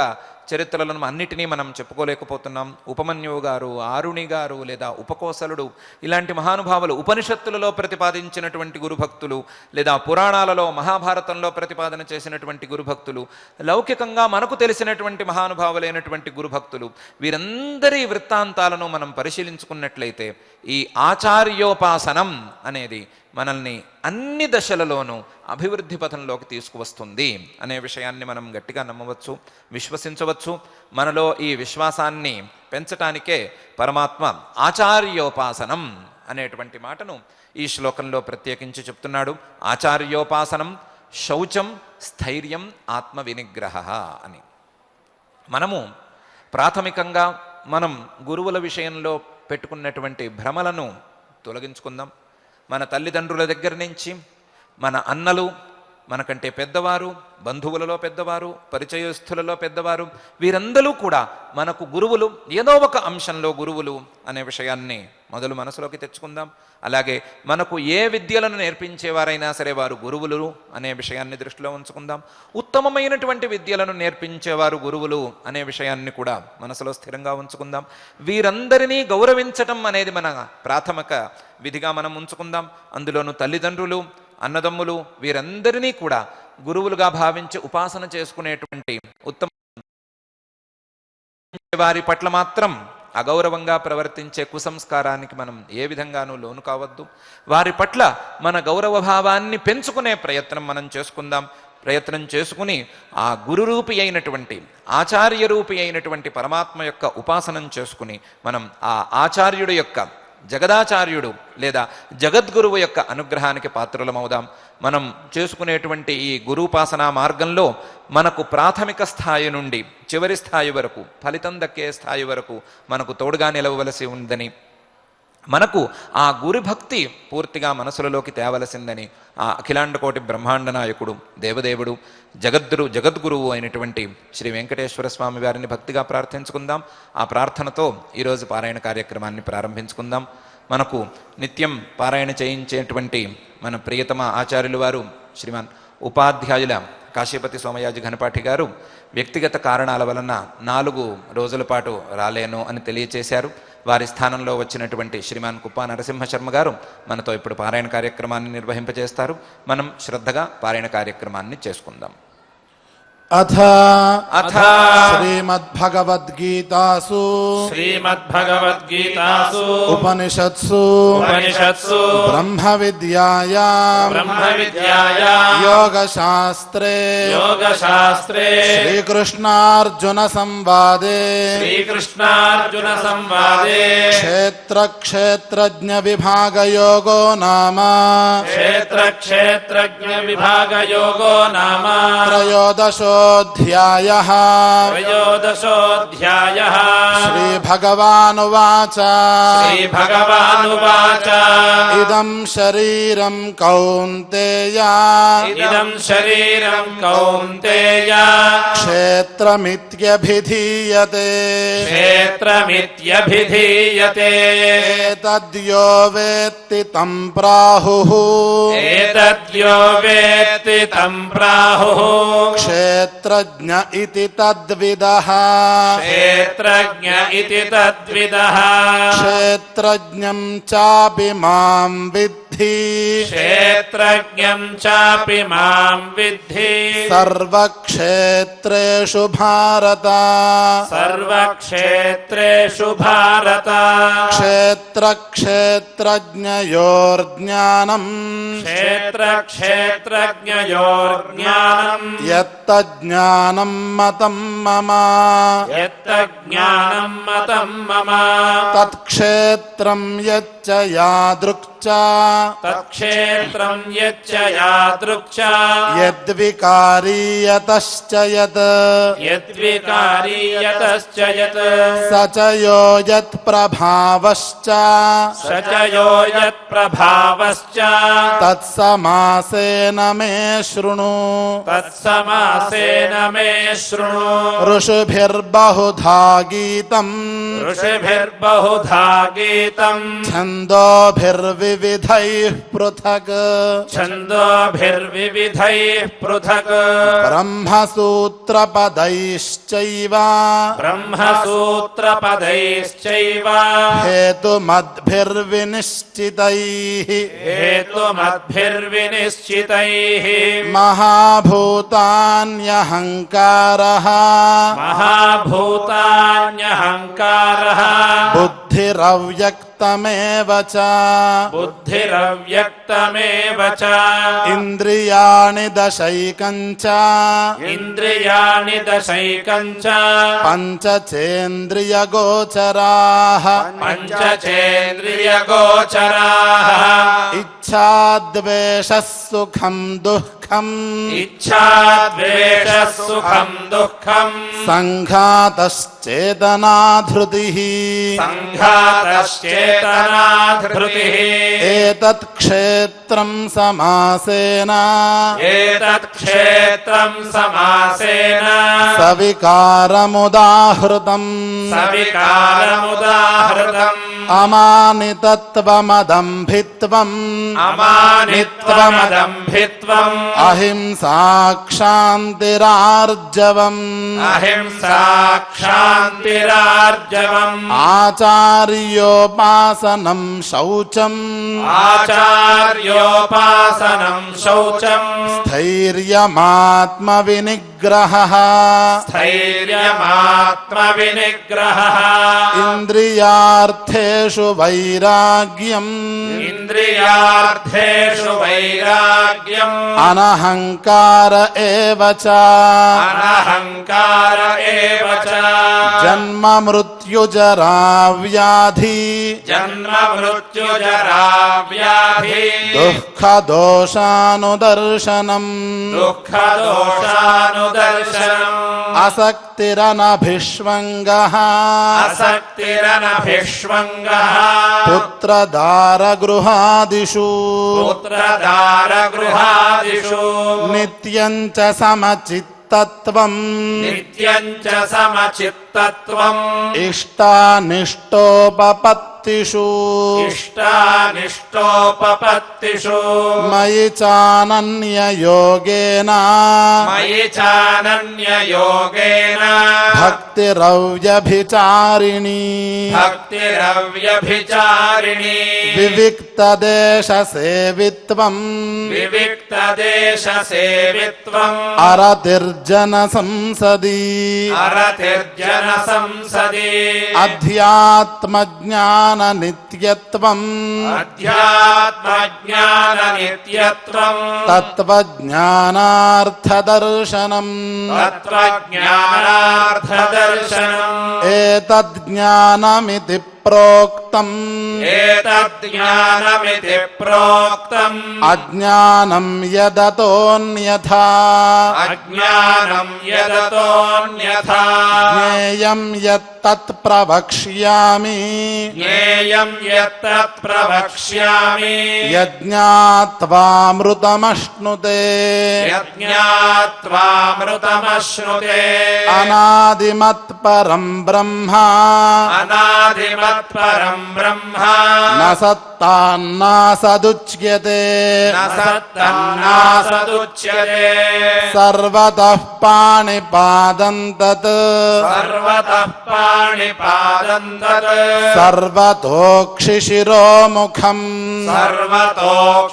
చరిత్రలను అన్నిటినీ మనం చెప్పుకోలేకపోతున్నాం. ఉపమన్యువు గారు, ఆరుణి గారు, లేదా ఉపకోసలుడు, ఇలాంటి మహానుభావులు, ఉపనిషత్తులలో ప్రతిపాదించినటువంటి గురుభక్తులు, లేదా పురాణాలలో మహాభారతంలో ప్రతిపాదన చేసినటువంటి గురుభక్తులు, లౌకికంగా మనకు తెలిసినటువంటి మహానుభావులైనటువంటి గురుభక్తులు, వీరందరి వృత్తాంతాలను మనం పరిశీలించుకున్నట్లయితే ఈ ఆచార్యోపాసనం అనేది మనల్ని అన్ని దశలలోనూ అభివృద్ధి పథంలోకి తీసుకువస్తుంది అనే విషయాన్ని మనం గట్టిగా నమ్మవచ్చు, విశ్వసించవచ్చు. మనలో ఈ విశ్వాసాన్ని పెంచటానికే పరమాత్మ ఆచార్యోపాసనం అనేటువంటి మాటను ఈ శ్లోకంలో ప్రత్యేకించి చెప్తున్నాడు. ఆచార్యోపాసనం శౌచం స్థైర్యం ఆత్మ వినిగ్రహ అని. మనము ప్రాథమికంగా మనం గురువుల విషయంలో పెట్టుకున్నటువంటి భ్రమలను తొలగించుకుందాం. మన తల్లిదండ్రుల దగ్గర నుంచి, మన అన్నలు, మనకంటే పెద్దవారు, బంధువులలో పెద్దవారు, పరిచయస్థులలో పెద్దవారు, వీరందరూ కూడా మనకు గురువులు, ఏదో ఒక అంశంలో గురువులు అనే విషయాన్ని మొదలు మనసులోకి తెచ్చుకుందాం. అలాగే మనకు ఏ విద్యలను నేర్పించేవారైనా సరే వారు గురువులు అనే విషయాన్ని దృష్టిలో ఉంచుకుందాం. ఉత్తమమైనటువంటి విద్యలను నేర్పించేవారు గురువులు అనే విషయాన్ని కూడా మనసులో స్థిరంగా ఉంచుకుందాం. వీరందరినీ గౌరవించటం అనేది మన ప్రాథమిక విధిగా మనం ఉంచుకుందాం. అందులోనూ తల్లిదండ్రులు, అన్నదమ్ములు, వీరందరినీ కూడా గురువులుగా భావించి ఉపాసన చేసుకునేటువంటి ఉత్తమ వారి పట్ల మాత్రం అగౌరవంగా ప్రవర్తించే కుసంస్కారానికి మనం ఏ విధంగానూ లోను కావద్దు. వారి పట్ల మన గౌరవ భావాన్ని పెంచుకునే ప్రయత్నం మనం చేసుకుందాం. ప్రయత్నం చేసుకుని ఆ గురురూపి అయినటువంటి, ఆచార్య రూపి అయినటువంటి పరమాత్మ యొక్క ఉపాసనం చేసుకుని మనం ఆ ఆచార్యుడు యొక్క, జగదాచార్యుడు లేదా జగద్గురువు యొక్క అనుగ్రహానికి పాత్రులమవుదాం. మనం చేసుకునేటువంటి ఈ గురూపాసనా మార్గంలో మనకు ప్రాథమిక స్థాయి నుండి చివరి స్థాయి వరకు, ఫలితం దక్కే స్థాయి వరకు మనకు తోడుగా నిలవవలసి ఉందని మనకు ఆ గురు భక్తి పూర్తిగా మనసులలోకి తేవలసిందని ఆ అఖిలాండకోటి బ్రహ్మాండ నాయకుడు దేవదేవుడు జగద్గురువు అయినటువంటి శ్రీ వెంకటేశ్వర స్వామి వారిని భక్తిగా ప్రార్థించుకుందాం. ఆ ప్రార్థనతో ఈరోజు పారాయణ కార్యక్రమాన్ని ప్రారంభించుకుందాం. మనకు నిత్యం పారాయణ చేయించేటువంటి మన ప్రియతమ ఆచార్యులు వారు శ్రీమాన్ ఉపాధ్యాయుల కాశీపతి సోమయాజి ఘనపాఠి గారు వ్యక్తిగత కారణాల వలన 4 రోజుల పాటు రాలేను అని తెలియచేశారు. వారి స్థానంలో వచ్చినటువంటి శ్రీమాన్ కుప్పా నరసింహ శర్మ గారు మనతో ఇప్పుడు పారాయణ కార్యక్రమాన్ని నిర్వహింపజేస్తారు. మనం శ్రద్ధగా పారాయణ కార్యక్రమాన్ని చేసుకుందాం. అథ అథ శ్రీమద్భగవద్గీతాసు శ్రీమద్భగవద్గీతాసు ఉపనిషత్సు ఉపనిషత్సు బ్రహ్మ విద్యాయాం యోగశాస్త్రే శ్రీకృష్ణార్జున సంవాదే క్షేత్రజ్ఞ విభాగయోగో నామ త్రయోదశోऽధ్యాయః శ్రీభగవానువాచ ఇదం శరీరం కౌంతేయ క్షేత్రమిత్యభిధీయతే ఏతద్యో వేత్తి తం ప్రాహుః క్షేత్రజ్ఞ ఇతి తద్విదః క్షేత్రజ్ఞం చాపి మాం విద్ధి సర్వక్షేత్రేషు భారత క్షేత్రజ్ఞయోర్జ్ఞానం యత్తజ్ఞానం మతం మమ తత్క్షేత్రం యచ్చ యాదృక్చ యద్వికారీయతశ్చ యత్ స చ యో యత్ప్రభావశ్చ తత్సమాసేన మే శృణు ఋషిభిర్బహుధా గీతం ఛందోభిర్వివిధైః పృథక్ బ్రహ్మసూత్రపदैश्चैव హేతుమద్భిర్వినిశ్చితైః మహాభూతాన్యహంకారః బుద్ధిరవ్యక్తమేవ చ ఇంద్రియాణి దశైకంచ పంచచేంద్రియగోచరాః ఇచ్ఛాద్వేషः సుఖం దుఃఖం సంఘాతశ్చేతనాధృతిః ఏతత్ క్షేత్రం సమాసేన సవికారముదాహృతం అమానితత్వమదంభిత్వం అహింసా క్షాంతిరార్జవం ఆచార్యోపాసనం శౌచం స్థైర్యమాత్మవినిగ్రహः ఇంద్రియార్థేషు వైరాగ్యం అనహంకార ఏవ చ జన్మ మృత్యుజరా వ్యాధి దుఃఖదోషానుదర్శనం దుఃఖదోషానుదర్శనం అసక్తిరనభిష్వంగః అసక్తిరనభిష్వంగః పుత్రదారగృహాదిషు పుత్రదారగృహాదిషు నిత్యం చ సమచిత్తత్వం నిత్యం చ సమచిత్తత్వం ఇష్టానిష్టోపపత్తిషు ఇష్టానిష్టోపపత్తిషు మయి చానన్యయోగేన మయి చానన్యయోగేన భక్తిరవ్యభిచారిణి భక్తిరవ్యభిచారిణి వివిక్తదేశసేవిత్వం వివిక్తదేశసేవిత్వం అరతిర్జన సంసది అరతిర్జన సంసది అధ్యాత్మజ్ఞాన నిత్యత్వం అధ్యాత్మజ్ఞాన నిత్యత్వం తత్వజ్ఞానార్థదర్శనం తత్వజ్ఞానార్థదర్శనం ఏతజ్ఞానమితి ప్రోక్తం ఏతజ్ఞానమితి ప్రోక్తం అజ్ఞానం యదతోన్యథా అజ్ఞానం యదతోన్యథా జ్ఞేయం యత్తత్ ప్రవక్ష్యామి జ్ఞేయం యత్తత్ ప్రవక్ష్యామి యజ్ఞాత్వామృతమశ్నుతే యజ్ఞాత్వామృతమశ్నుతే అనాదిమత్పరం బ్రహ్మ అనాదిమత్పరం బ్రహ్మ న సత్తాన్నాసదుచ్యతే న సత్తన్నా సదుచ్యతే సర్వతః పాణిపాదం తత్ సర్వతః పాణిపాదం తత్ సర్వతోక్షిశిరోముఖం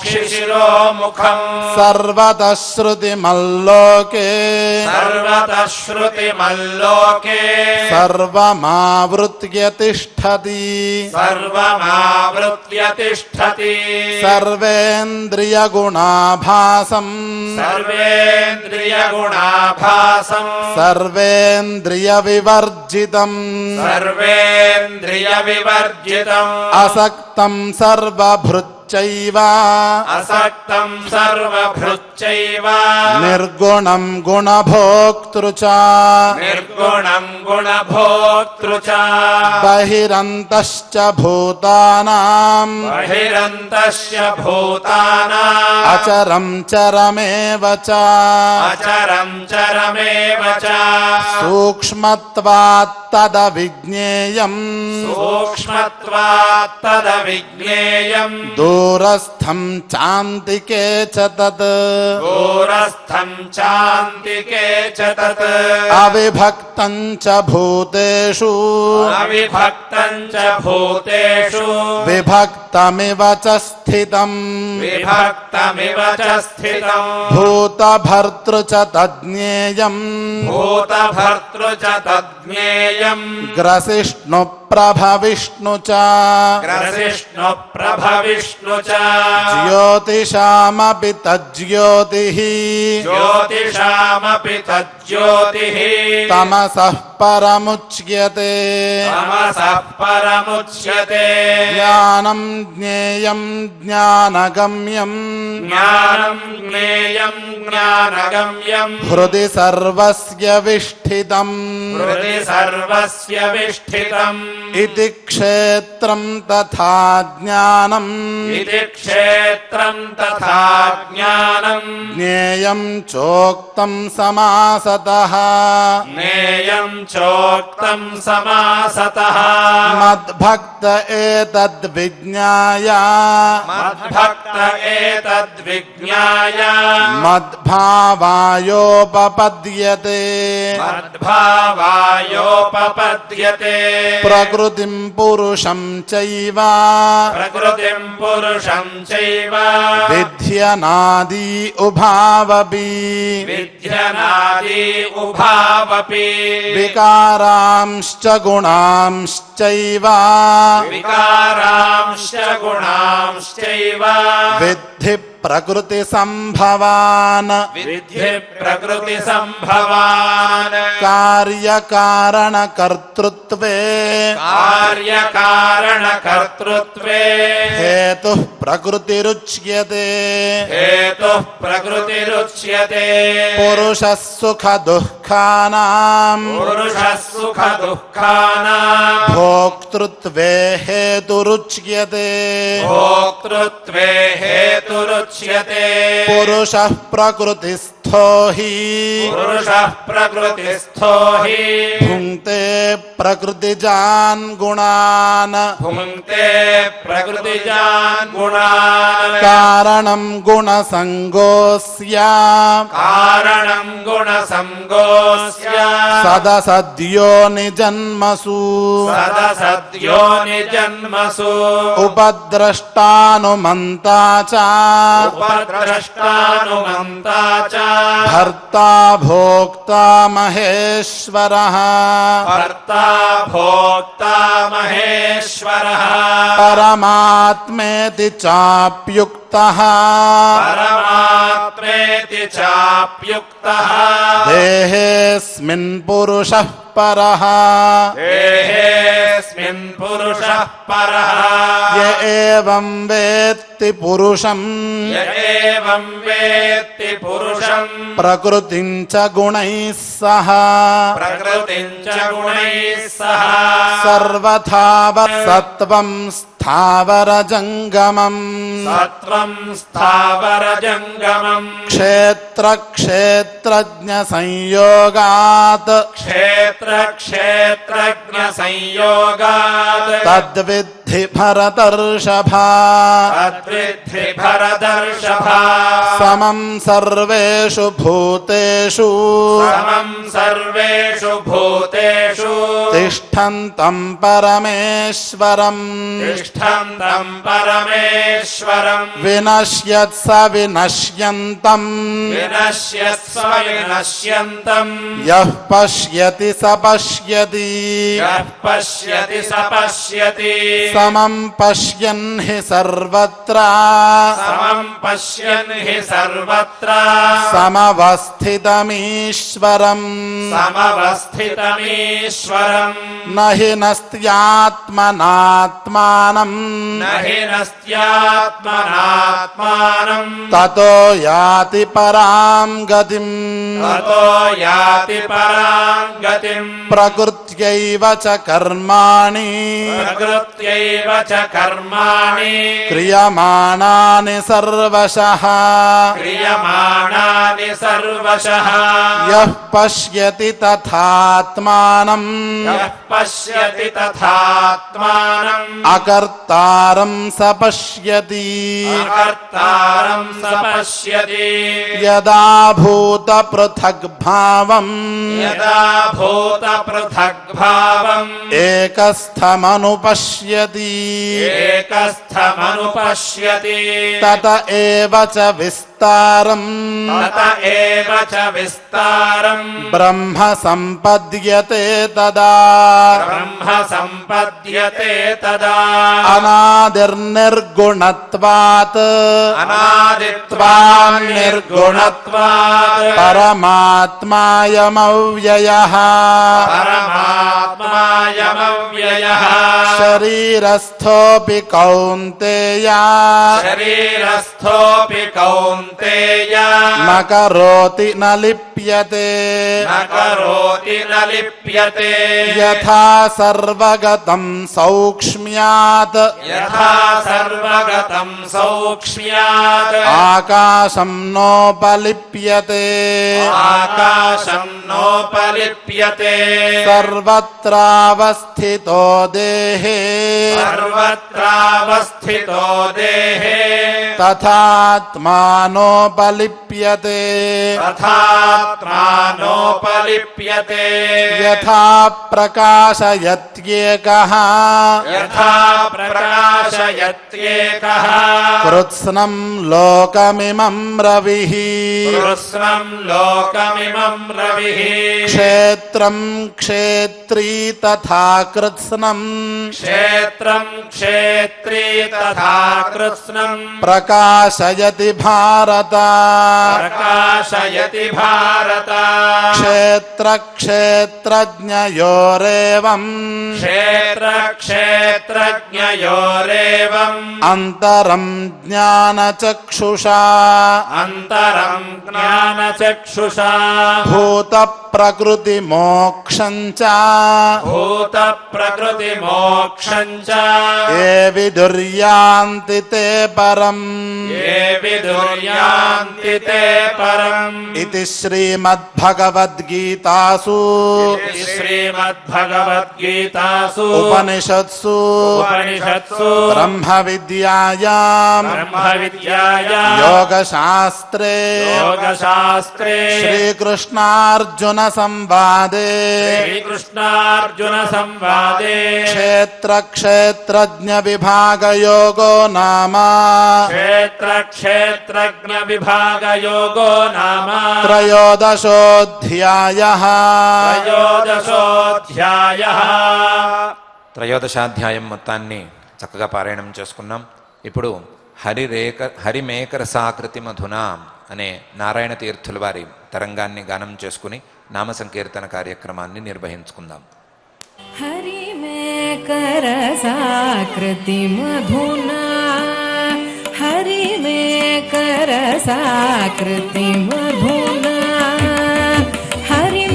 సర్వతోక్షిశిరోముఖం సర్వతః శృతిమల్లోకే సర్వతః శృతిమల్లోకే సర్వమావృత్య తిష్టతి సర్వమావృత్య తిష్టతి సర్వేంద్రియగుణాభాసం సర్వేంద్రియగుణాభాసం సర్వేంద్రియవివర్జితం సర్వేంద్రియవివర్జితం అసక్తం సర్వభృచ్చైవ అసక్తం సర్వభృచ్చైవ నిర్గుణం గుణభోక్తృ చ నిర్గుణం గుణభోక్తృ చ బహిరంతశ్చ భూతానాం బహిరంతస్య భూతానాం అచరం చరమేవ చ అచరం చరమేవ చ సూక్ష్మత్వాత్ తదవిజ్ఞేయం సూక్ష్మత్వాత్ తదవిజ్ఞేయం దూరస్థం చాంతికే చ తత్ దూరస్థం చాంతికే చ తత్ అవిభక్తం చ భూతేషు అవిభక్తం చ భూతేషు విభక్తమివ చ స్థితం విభక్తమివ చ స్థితం భూతభర్తృ చ తజ్ఞేయం భూతభర్తృ చ తజ్ఞేయం గ్రసిష్ణు ప్రభవిష్ణు చ గ్రసిష్ణు ప్రభవిష్ణు చ జ్యోతిషామపి తజ్జ్యోతిః జ్యోతిషామపి తజ్జ్యోతిః తమసః పరముచ్యతే తమసః పరముచ్యతే జ్ఞానం జ్ఞేయం జ్ఞానగమ్యం జ్ఞానం జ్ఞేయం జ్ఞానగమ్యం హృది సర్వస్య విష్ఠితం హృది సర్వస్య విష్ఠితం ఇతి క్షేత్రం తథా జ్ఞానం ఇది క్షేత్రం తథా జ్ఞానం జ్ఞేయం చోక్తం సమాసతః జ్ఞేయం చోక్తం సమాసతః మద్భక్త ఏతద్విజ్ఞాయ మద్భక్త ఏతద్విజ్ఞాయ మద్భావాయోపపద్యతే మద్భావాయోపపద్యతే ప్రకృతిం పురుషం చైవ ప్రకృతిం పురుషం చైవ విద్యనాది ఉభావపి విద్యనాది ఉభావపి వికారాంశ్చ గుణాంశ్చైవ వికారాంశ్చ గుణాంశ్చైవ విద్ధి ప్రకృతి సంభవాన్ విద్ధి ప్రకృతి సంభవాన్ కార్యకారణ కర్తృత్వే కార్యకారణ కర్తృత్వే హేతు ప్రకృతిరుచ్యతే హేతు ప్రకృతిరుచ్యతే పురుష సుఖ దుఃఖానాం పురుష సుఖ దుఃఖానాం భోక్తృత్వే హేతురుచ్యతే భోక్తృత్వే హేతురుచ్యతే పురుష ప్రకృతిస్థో హి పురుష ప్రకృతిస్థో హి భుంక్తే ప్రకృతిజాన్ గుణాన్ భుంక్తే ప్రకృతిజాన్ గుణాన్ కారణం గుణసంగోస్య కారణం గుణసంగోస్య సదసద్యో నిజన్మసు సదసద్యోని జన్మసు ఉపద్రష్టానుమంతా చ ఉపద్రష్టానుమంతా చ భర్తా భోక్తా మహేశ్వరః భర్తా భోక్తా మహేశ్వరః పరమాత్మేతి చాప్యుక్తః పరమాత్మేతి చాప్యుక్తః దేహేస్మిన్ పురుషః పరః దేహేస్మిన్ పురుషః పరః య ఏవం వేత్తి పురుషం య ఏవం వేత్తి పురుషం ప్రకృతిం చ గుణైః సహ ప్రకృతిం చ గుణైః సహ సర్వథా సత్వం స్థావరజంగమం సత్వం స్థావరజంగమం క్షేత్ర క్షేత్రజ్ఞ సంయోగాత్ క్షేత్ర క్షేత్రజ్ఞ సంయోగాత్ తద్విద్ధి భరతర్షభ తద్విద్ధి భరతర్షభ సమం సర్వేషు భూతేషు సమం సర్వేషు భూతేషు తిష్టంతం పరమేశ్వరం తిష్టంతం పరమేశ్వరం వినశ్యత్ స వినశ్యంతం వినశ్యత్స్వ వినశ్యంతం యః పశ్యతి స పశ్యతి యః పశ్యతి స పశ్యతి సమం పశ్యన్ హి సర్వత్ర సమం పశ్యన్ హి సర్వత్ర సమవస్థితమీశ్వరం సమవస్థితమీశ్వరం నహి నస్త్యాత్మనాత్మానం నహి నస్త్యాత్మనాత్మానం తతో యాతి పరాం గతిం తతో యాతి పరాం గతిం ప్రకృత్యైవ చ కర్మాణి ప్రకృత్యైవ చ కర్మాణి క్రియమాణాని సర్వశః క్రియమాణాని సర్వశః యః పశ్యతి తథాత్మానం యః పశ్యతి తథాత్మానం అకర్తారం స పశ్యతి అకర్తారం స పశ్యతి యదా భూత పృథగ్భావం యదా భూత పృథగ్భావం ఏకస్థమనుపశ్యతి ఏకస్థమనుపశ్యతి తత ఏవ చ విస్తారం తత ఏవ చ విస్తారం బ్రహ్మ సంపద్యతే తదా బ్రహ్మ సంపద్యతే తదా అనాదిర్నిర్గుణత్వాత్ అనాదిత్వాన్ నిర్గుణత్వాత్ పరమాత్మాయమవ్యయః పరమాత్మాయమవ్యయః శరీరస్థోపి కౌంతేయ శరీరస్థోపి కౌంతేయ న కరోతి న లిప్యతే న కరోతి న లిప్యతే యథా సర్వగతం సౌక్ష్మ్యాత్ యథా సర్వగతం సౌక్ష్మ్యాత్ ఆకాశం నోపలిప్యతే ఆకాశం నోపలిప్యతే సర్వత్రావస్థితో దేహే సర్వత్రావస్థితో దేహే తథాత్మానోపలిప్యతే తథాత్మానోపలిప్యతే యథా ప్రకాశయత్యేకః యథా ప్రకాశయత్యేకః కృత్స్నం లోకమిమం రవిః కృష్ణం లోకమిమం రవిః క్షేత్రం క్షేత్రీ తథా కృత్స్నం క్షేత్రం క్షేత్రీ తథా కృష్ణం ప్రకాశ प्रकाशयति भारत प्रकाशयति भारत क्षेत्रक्षेत्रज्ञयोरेवम् क्षेत्रक्षेत्रज्ञयोरेवम् अन्तरं ज्ञानचक्षुषा अन्तरम् ज्ञानचक्षुषा भूतप्रकृतिमोक्षं च भूतप्रकृतिमोक्षम् च ये विदुर्यान्ति ते परम् ये विदुर्यान्ति ते परम् इति श्रीमद्भगवद्गीतासु श्रीमद्भगवद्गीतासु उपनिषत्सु उपनिषत्सु ब्रह्मविद्यायाम् ब्रह्मविद्यायाम् योगशास्त्रे योगशास्त्रे श्रीकृष्णार्जुनसंवादे श्रीकृष्णार्जुनसंवादे क्षेत्रक्षेत्रज्ञविभागयोगो नाम क्षेत्रक्षेत्रज्ञविभागयोगो नाम त्रयोदशोऽध्यायः त्रयोदशोऽध्यायः త్రయోదశాధ్యాయం మొత్తాన్ని చక్కగా పారాయణం చేసుకున్నాం. ఇప్పుడు హరిమేకరసాకృతి మధునా అనే నారాయణ తీర్థుల వారి తరంగాన్ని గానం చేసుకుని నామ సంకీర్తన కార్యక్రమాన్ని నిర్వహించుకుందాం. హరిమేకరసాకృతి మధునా హరిమేకరసాకృతి మధునా హరిం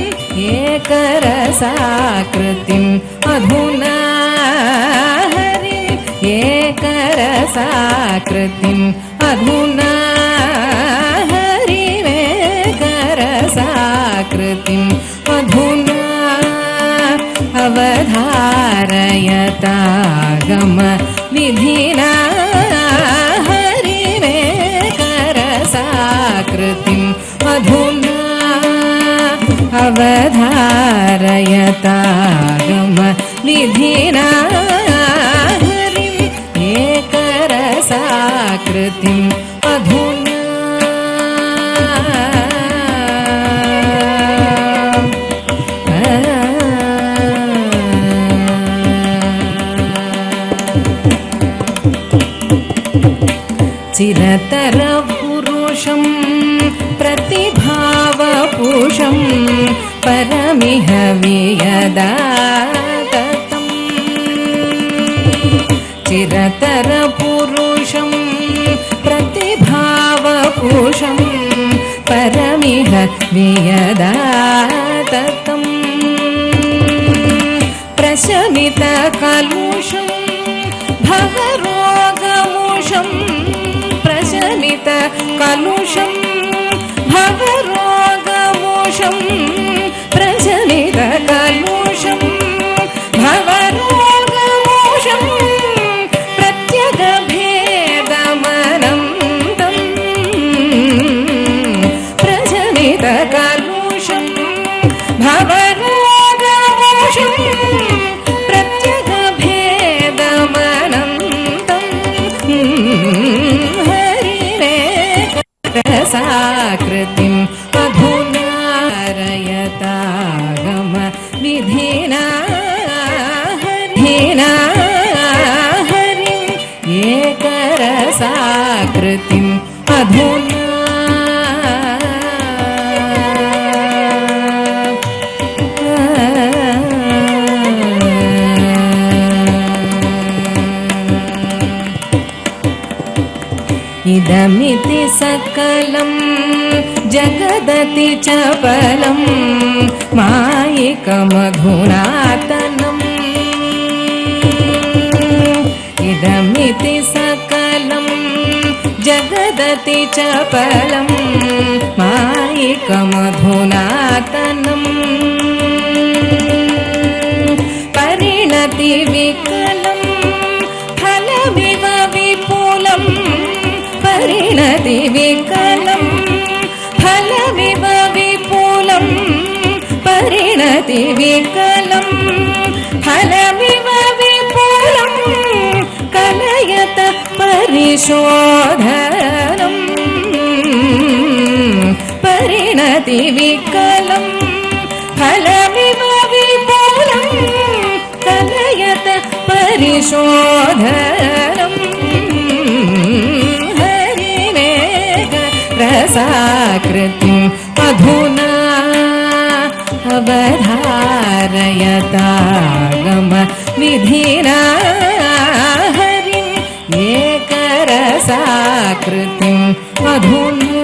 ఏకరసాకృతిం అధునా హరిం ఏకరసాకృతిం అధునా హరిమేకరసాకృతిం అధునా అవధారయతాగమ విధినా హరిమేకరసాకృతిం అధునా అవధారయతాగమ విధినా హరిం ఏకరసాకృతిం అధునా చిరతర పురుషం प्रतिभावपुषं परमिह वियदाततं चिरतरपुरुषं प्रतिभावपुषं परमिह वियदाततं प्रशमितकलुषं भवरोगमुषं प्रशमितकलुषं भवरोगमोषं प्रशमितकलुषं भवरोगमोषं प्रत्यगभेदमनन्तं प्रशमितकलुषं भवरोगमोषं प्रत्यगभेदमनन्तं हरिमेकरसाकृतिम् अधुनारयतागम विधिना हरिना हरिम् एकरसाकृतिम् अधुना इदमिति सकलं जगदति चपलं मायिकमधुनातनम् इदमिति सकलं जगदति चपलं मायिकमधुनातनम् परिणति विकलं फलमिव विपुलम् परिणति विकलं फलमिव विपुलं परिणति विकलं फलमिव विपुलं कलयत परिशोधनं परिणति विकलं फलमिव विपुलं कलयत परिशोधनं रसाकृतिम् अधुना अवधारयतागम विधिना हरिम् एकरसाकृतिम् अधुना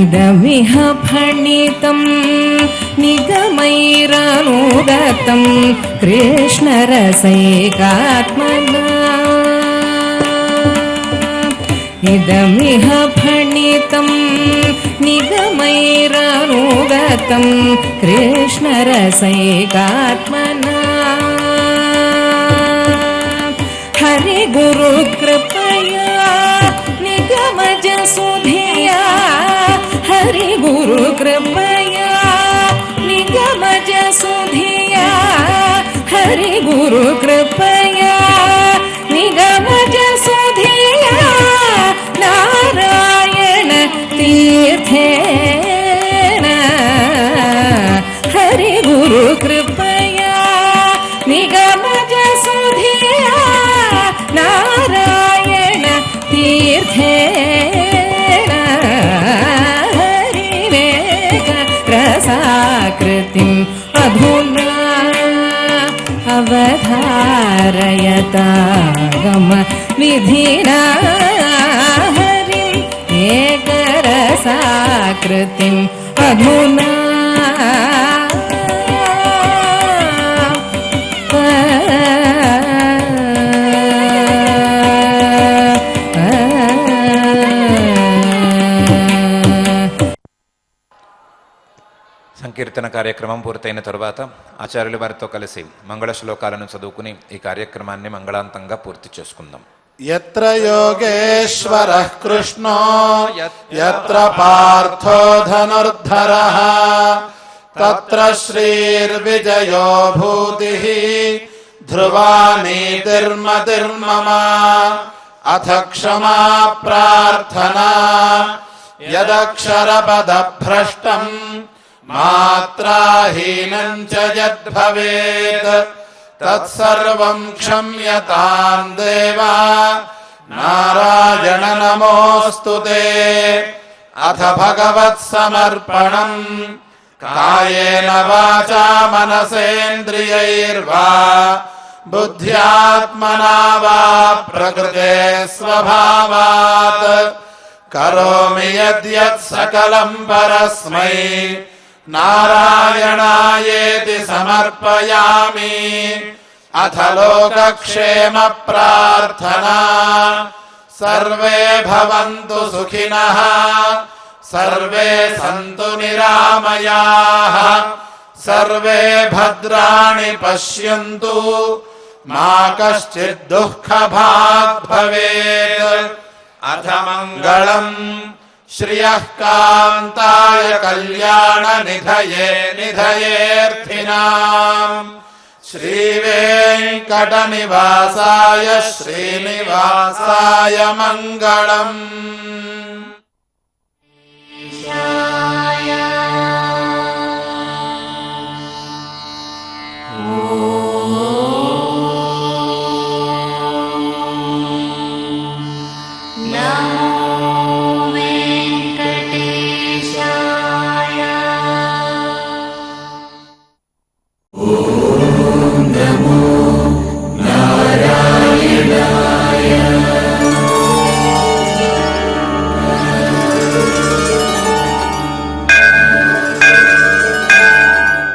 इदमिह फणितं निगमैरनुगतं कृष्णरसैकात्मना इदमिह फणितं निगमैरनुगतं कृष्णरसैकात्मना हरिगुरुकृपया निगमज सुधिया हरिगुरुकृपया निगमज सुधिया हरिगुरुकृपया निगमज सुधिया नारायण तीर्थेन हरिगुरुकृपया निगमज सुधिया नारायण तीर्थेन रसाकृतिम् अधुना अवधारयतागम विधिना हरिम् एकरसाकृतिम् अधुना సంకీర్తన కార్యక్రమం పూర్తయిన తరువాత ఆచార్యుల వారితో కలిసి మంగళ శ్లోకాలను చదువుకుని ఈ కార్యక్రమాన్ని మంగళాంతంగా పూర్తి చేసుకుందాం. यत्र योगेश्वरः कृष्णो यत्र पार्थो धनुर्धरः तत्र श्रीर्विजयो भूतिः ध्रुवा नीतिर्मतिर्मम अथ क्षमा प्रार्थना यदक्षरपदभ्रष्टम् मात्राहीनं च यद्भवेत् तत्सर्वं क्षम्यतां देवा नारायण नमोऽस्तु ते. अथ भगवत्समर्पणम् कायेन वाचा मनसेन्द्रियैर्वा बुद्ध्यात्मना वा प्रकृते स्वभावात् करोमि यद्यत् सकलं परस्मै नारायणायेति समर्पयामि. अथ लोकक्षेम प्रार्थना सर्वे भवन्तु सुखिनः सर्वे सन्तु निरामयाः सर्वे भद्राणि पश्यन्तु मा कश्चित् दुःखभाग् भवेत्. अथ मङ्गलम् श्रियः कान्ताय कल्याणनिधये निधयेऽर्थिनाम् श्रीवेङ्कटनिवासाय श्रीनिवासाय मङ्गलम्. Oh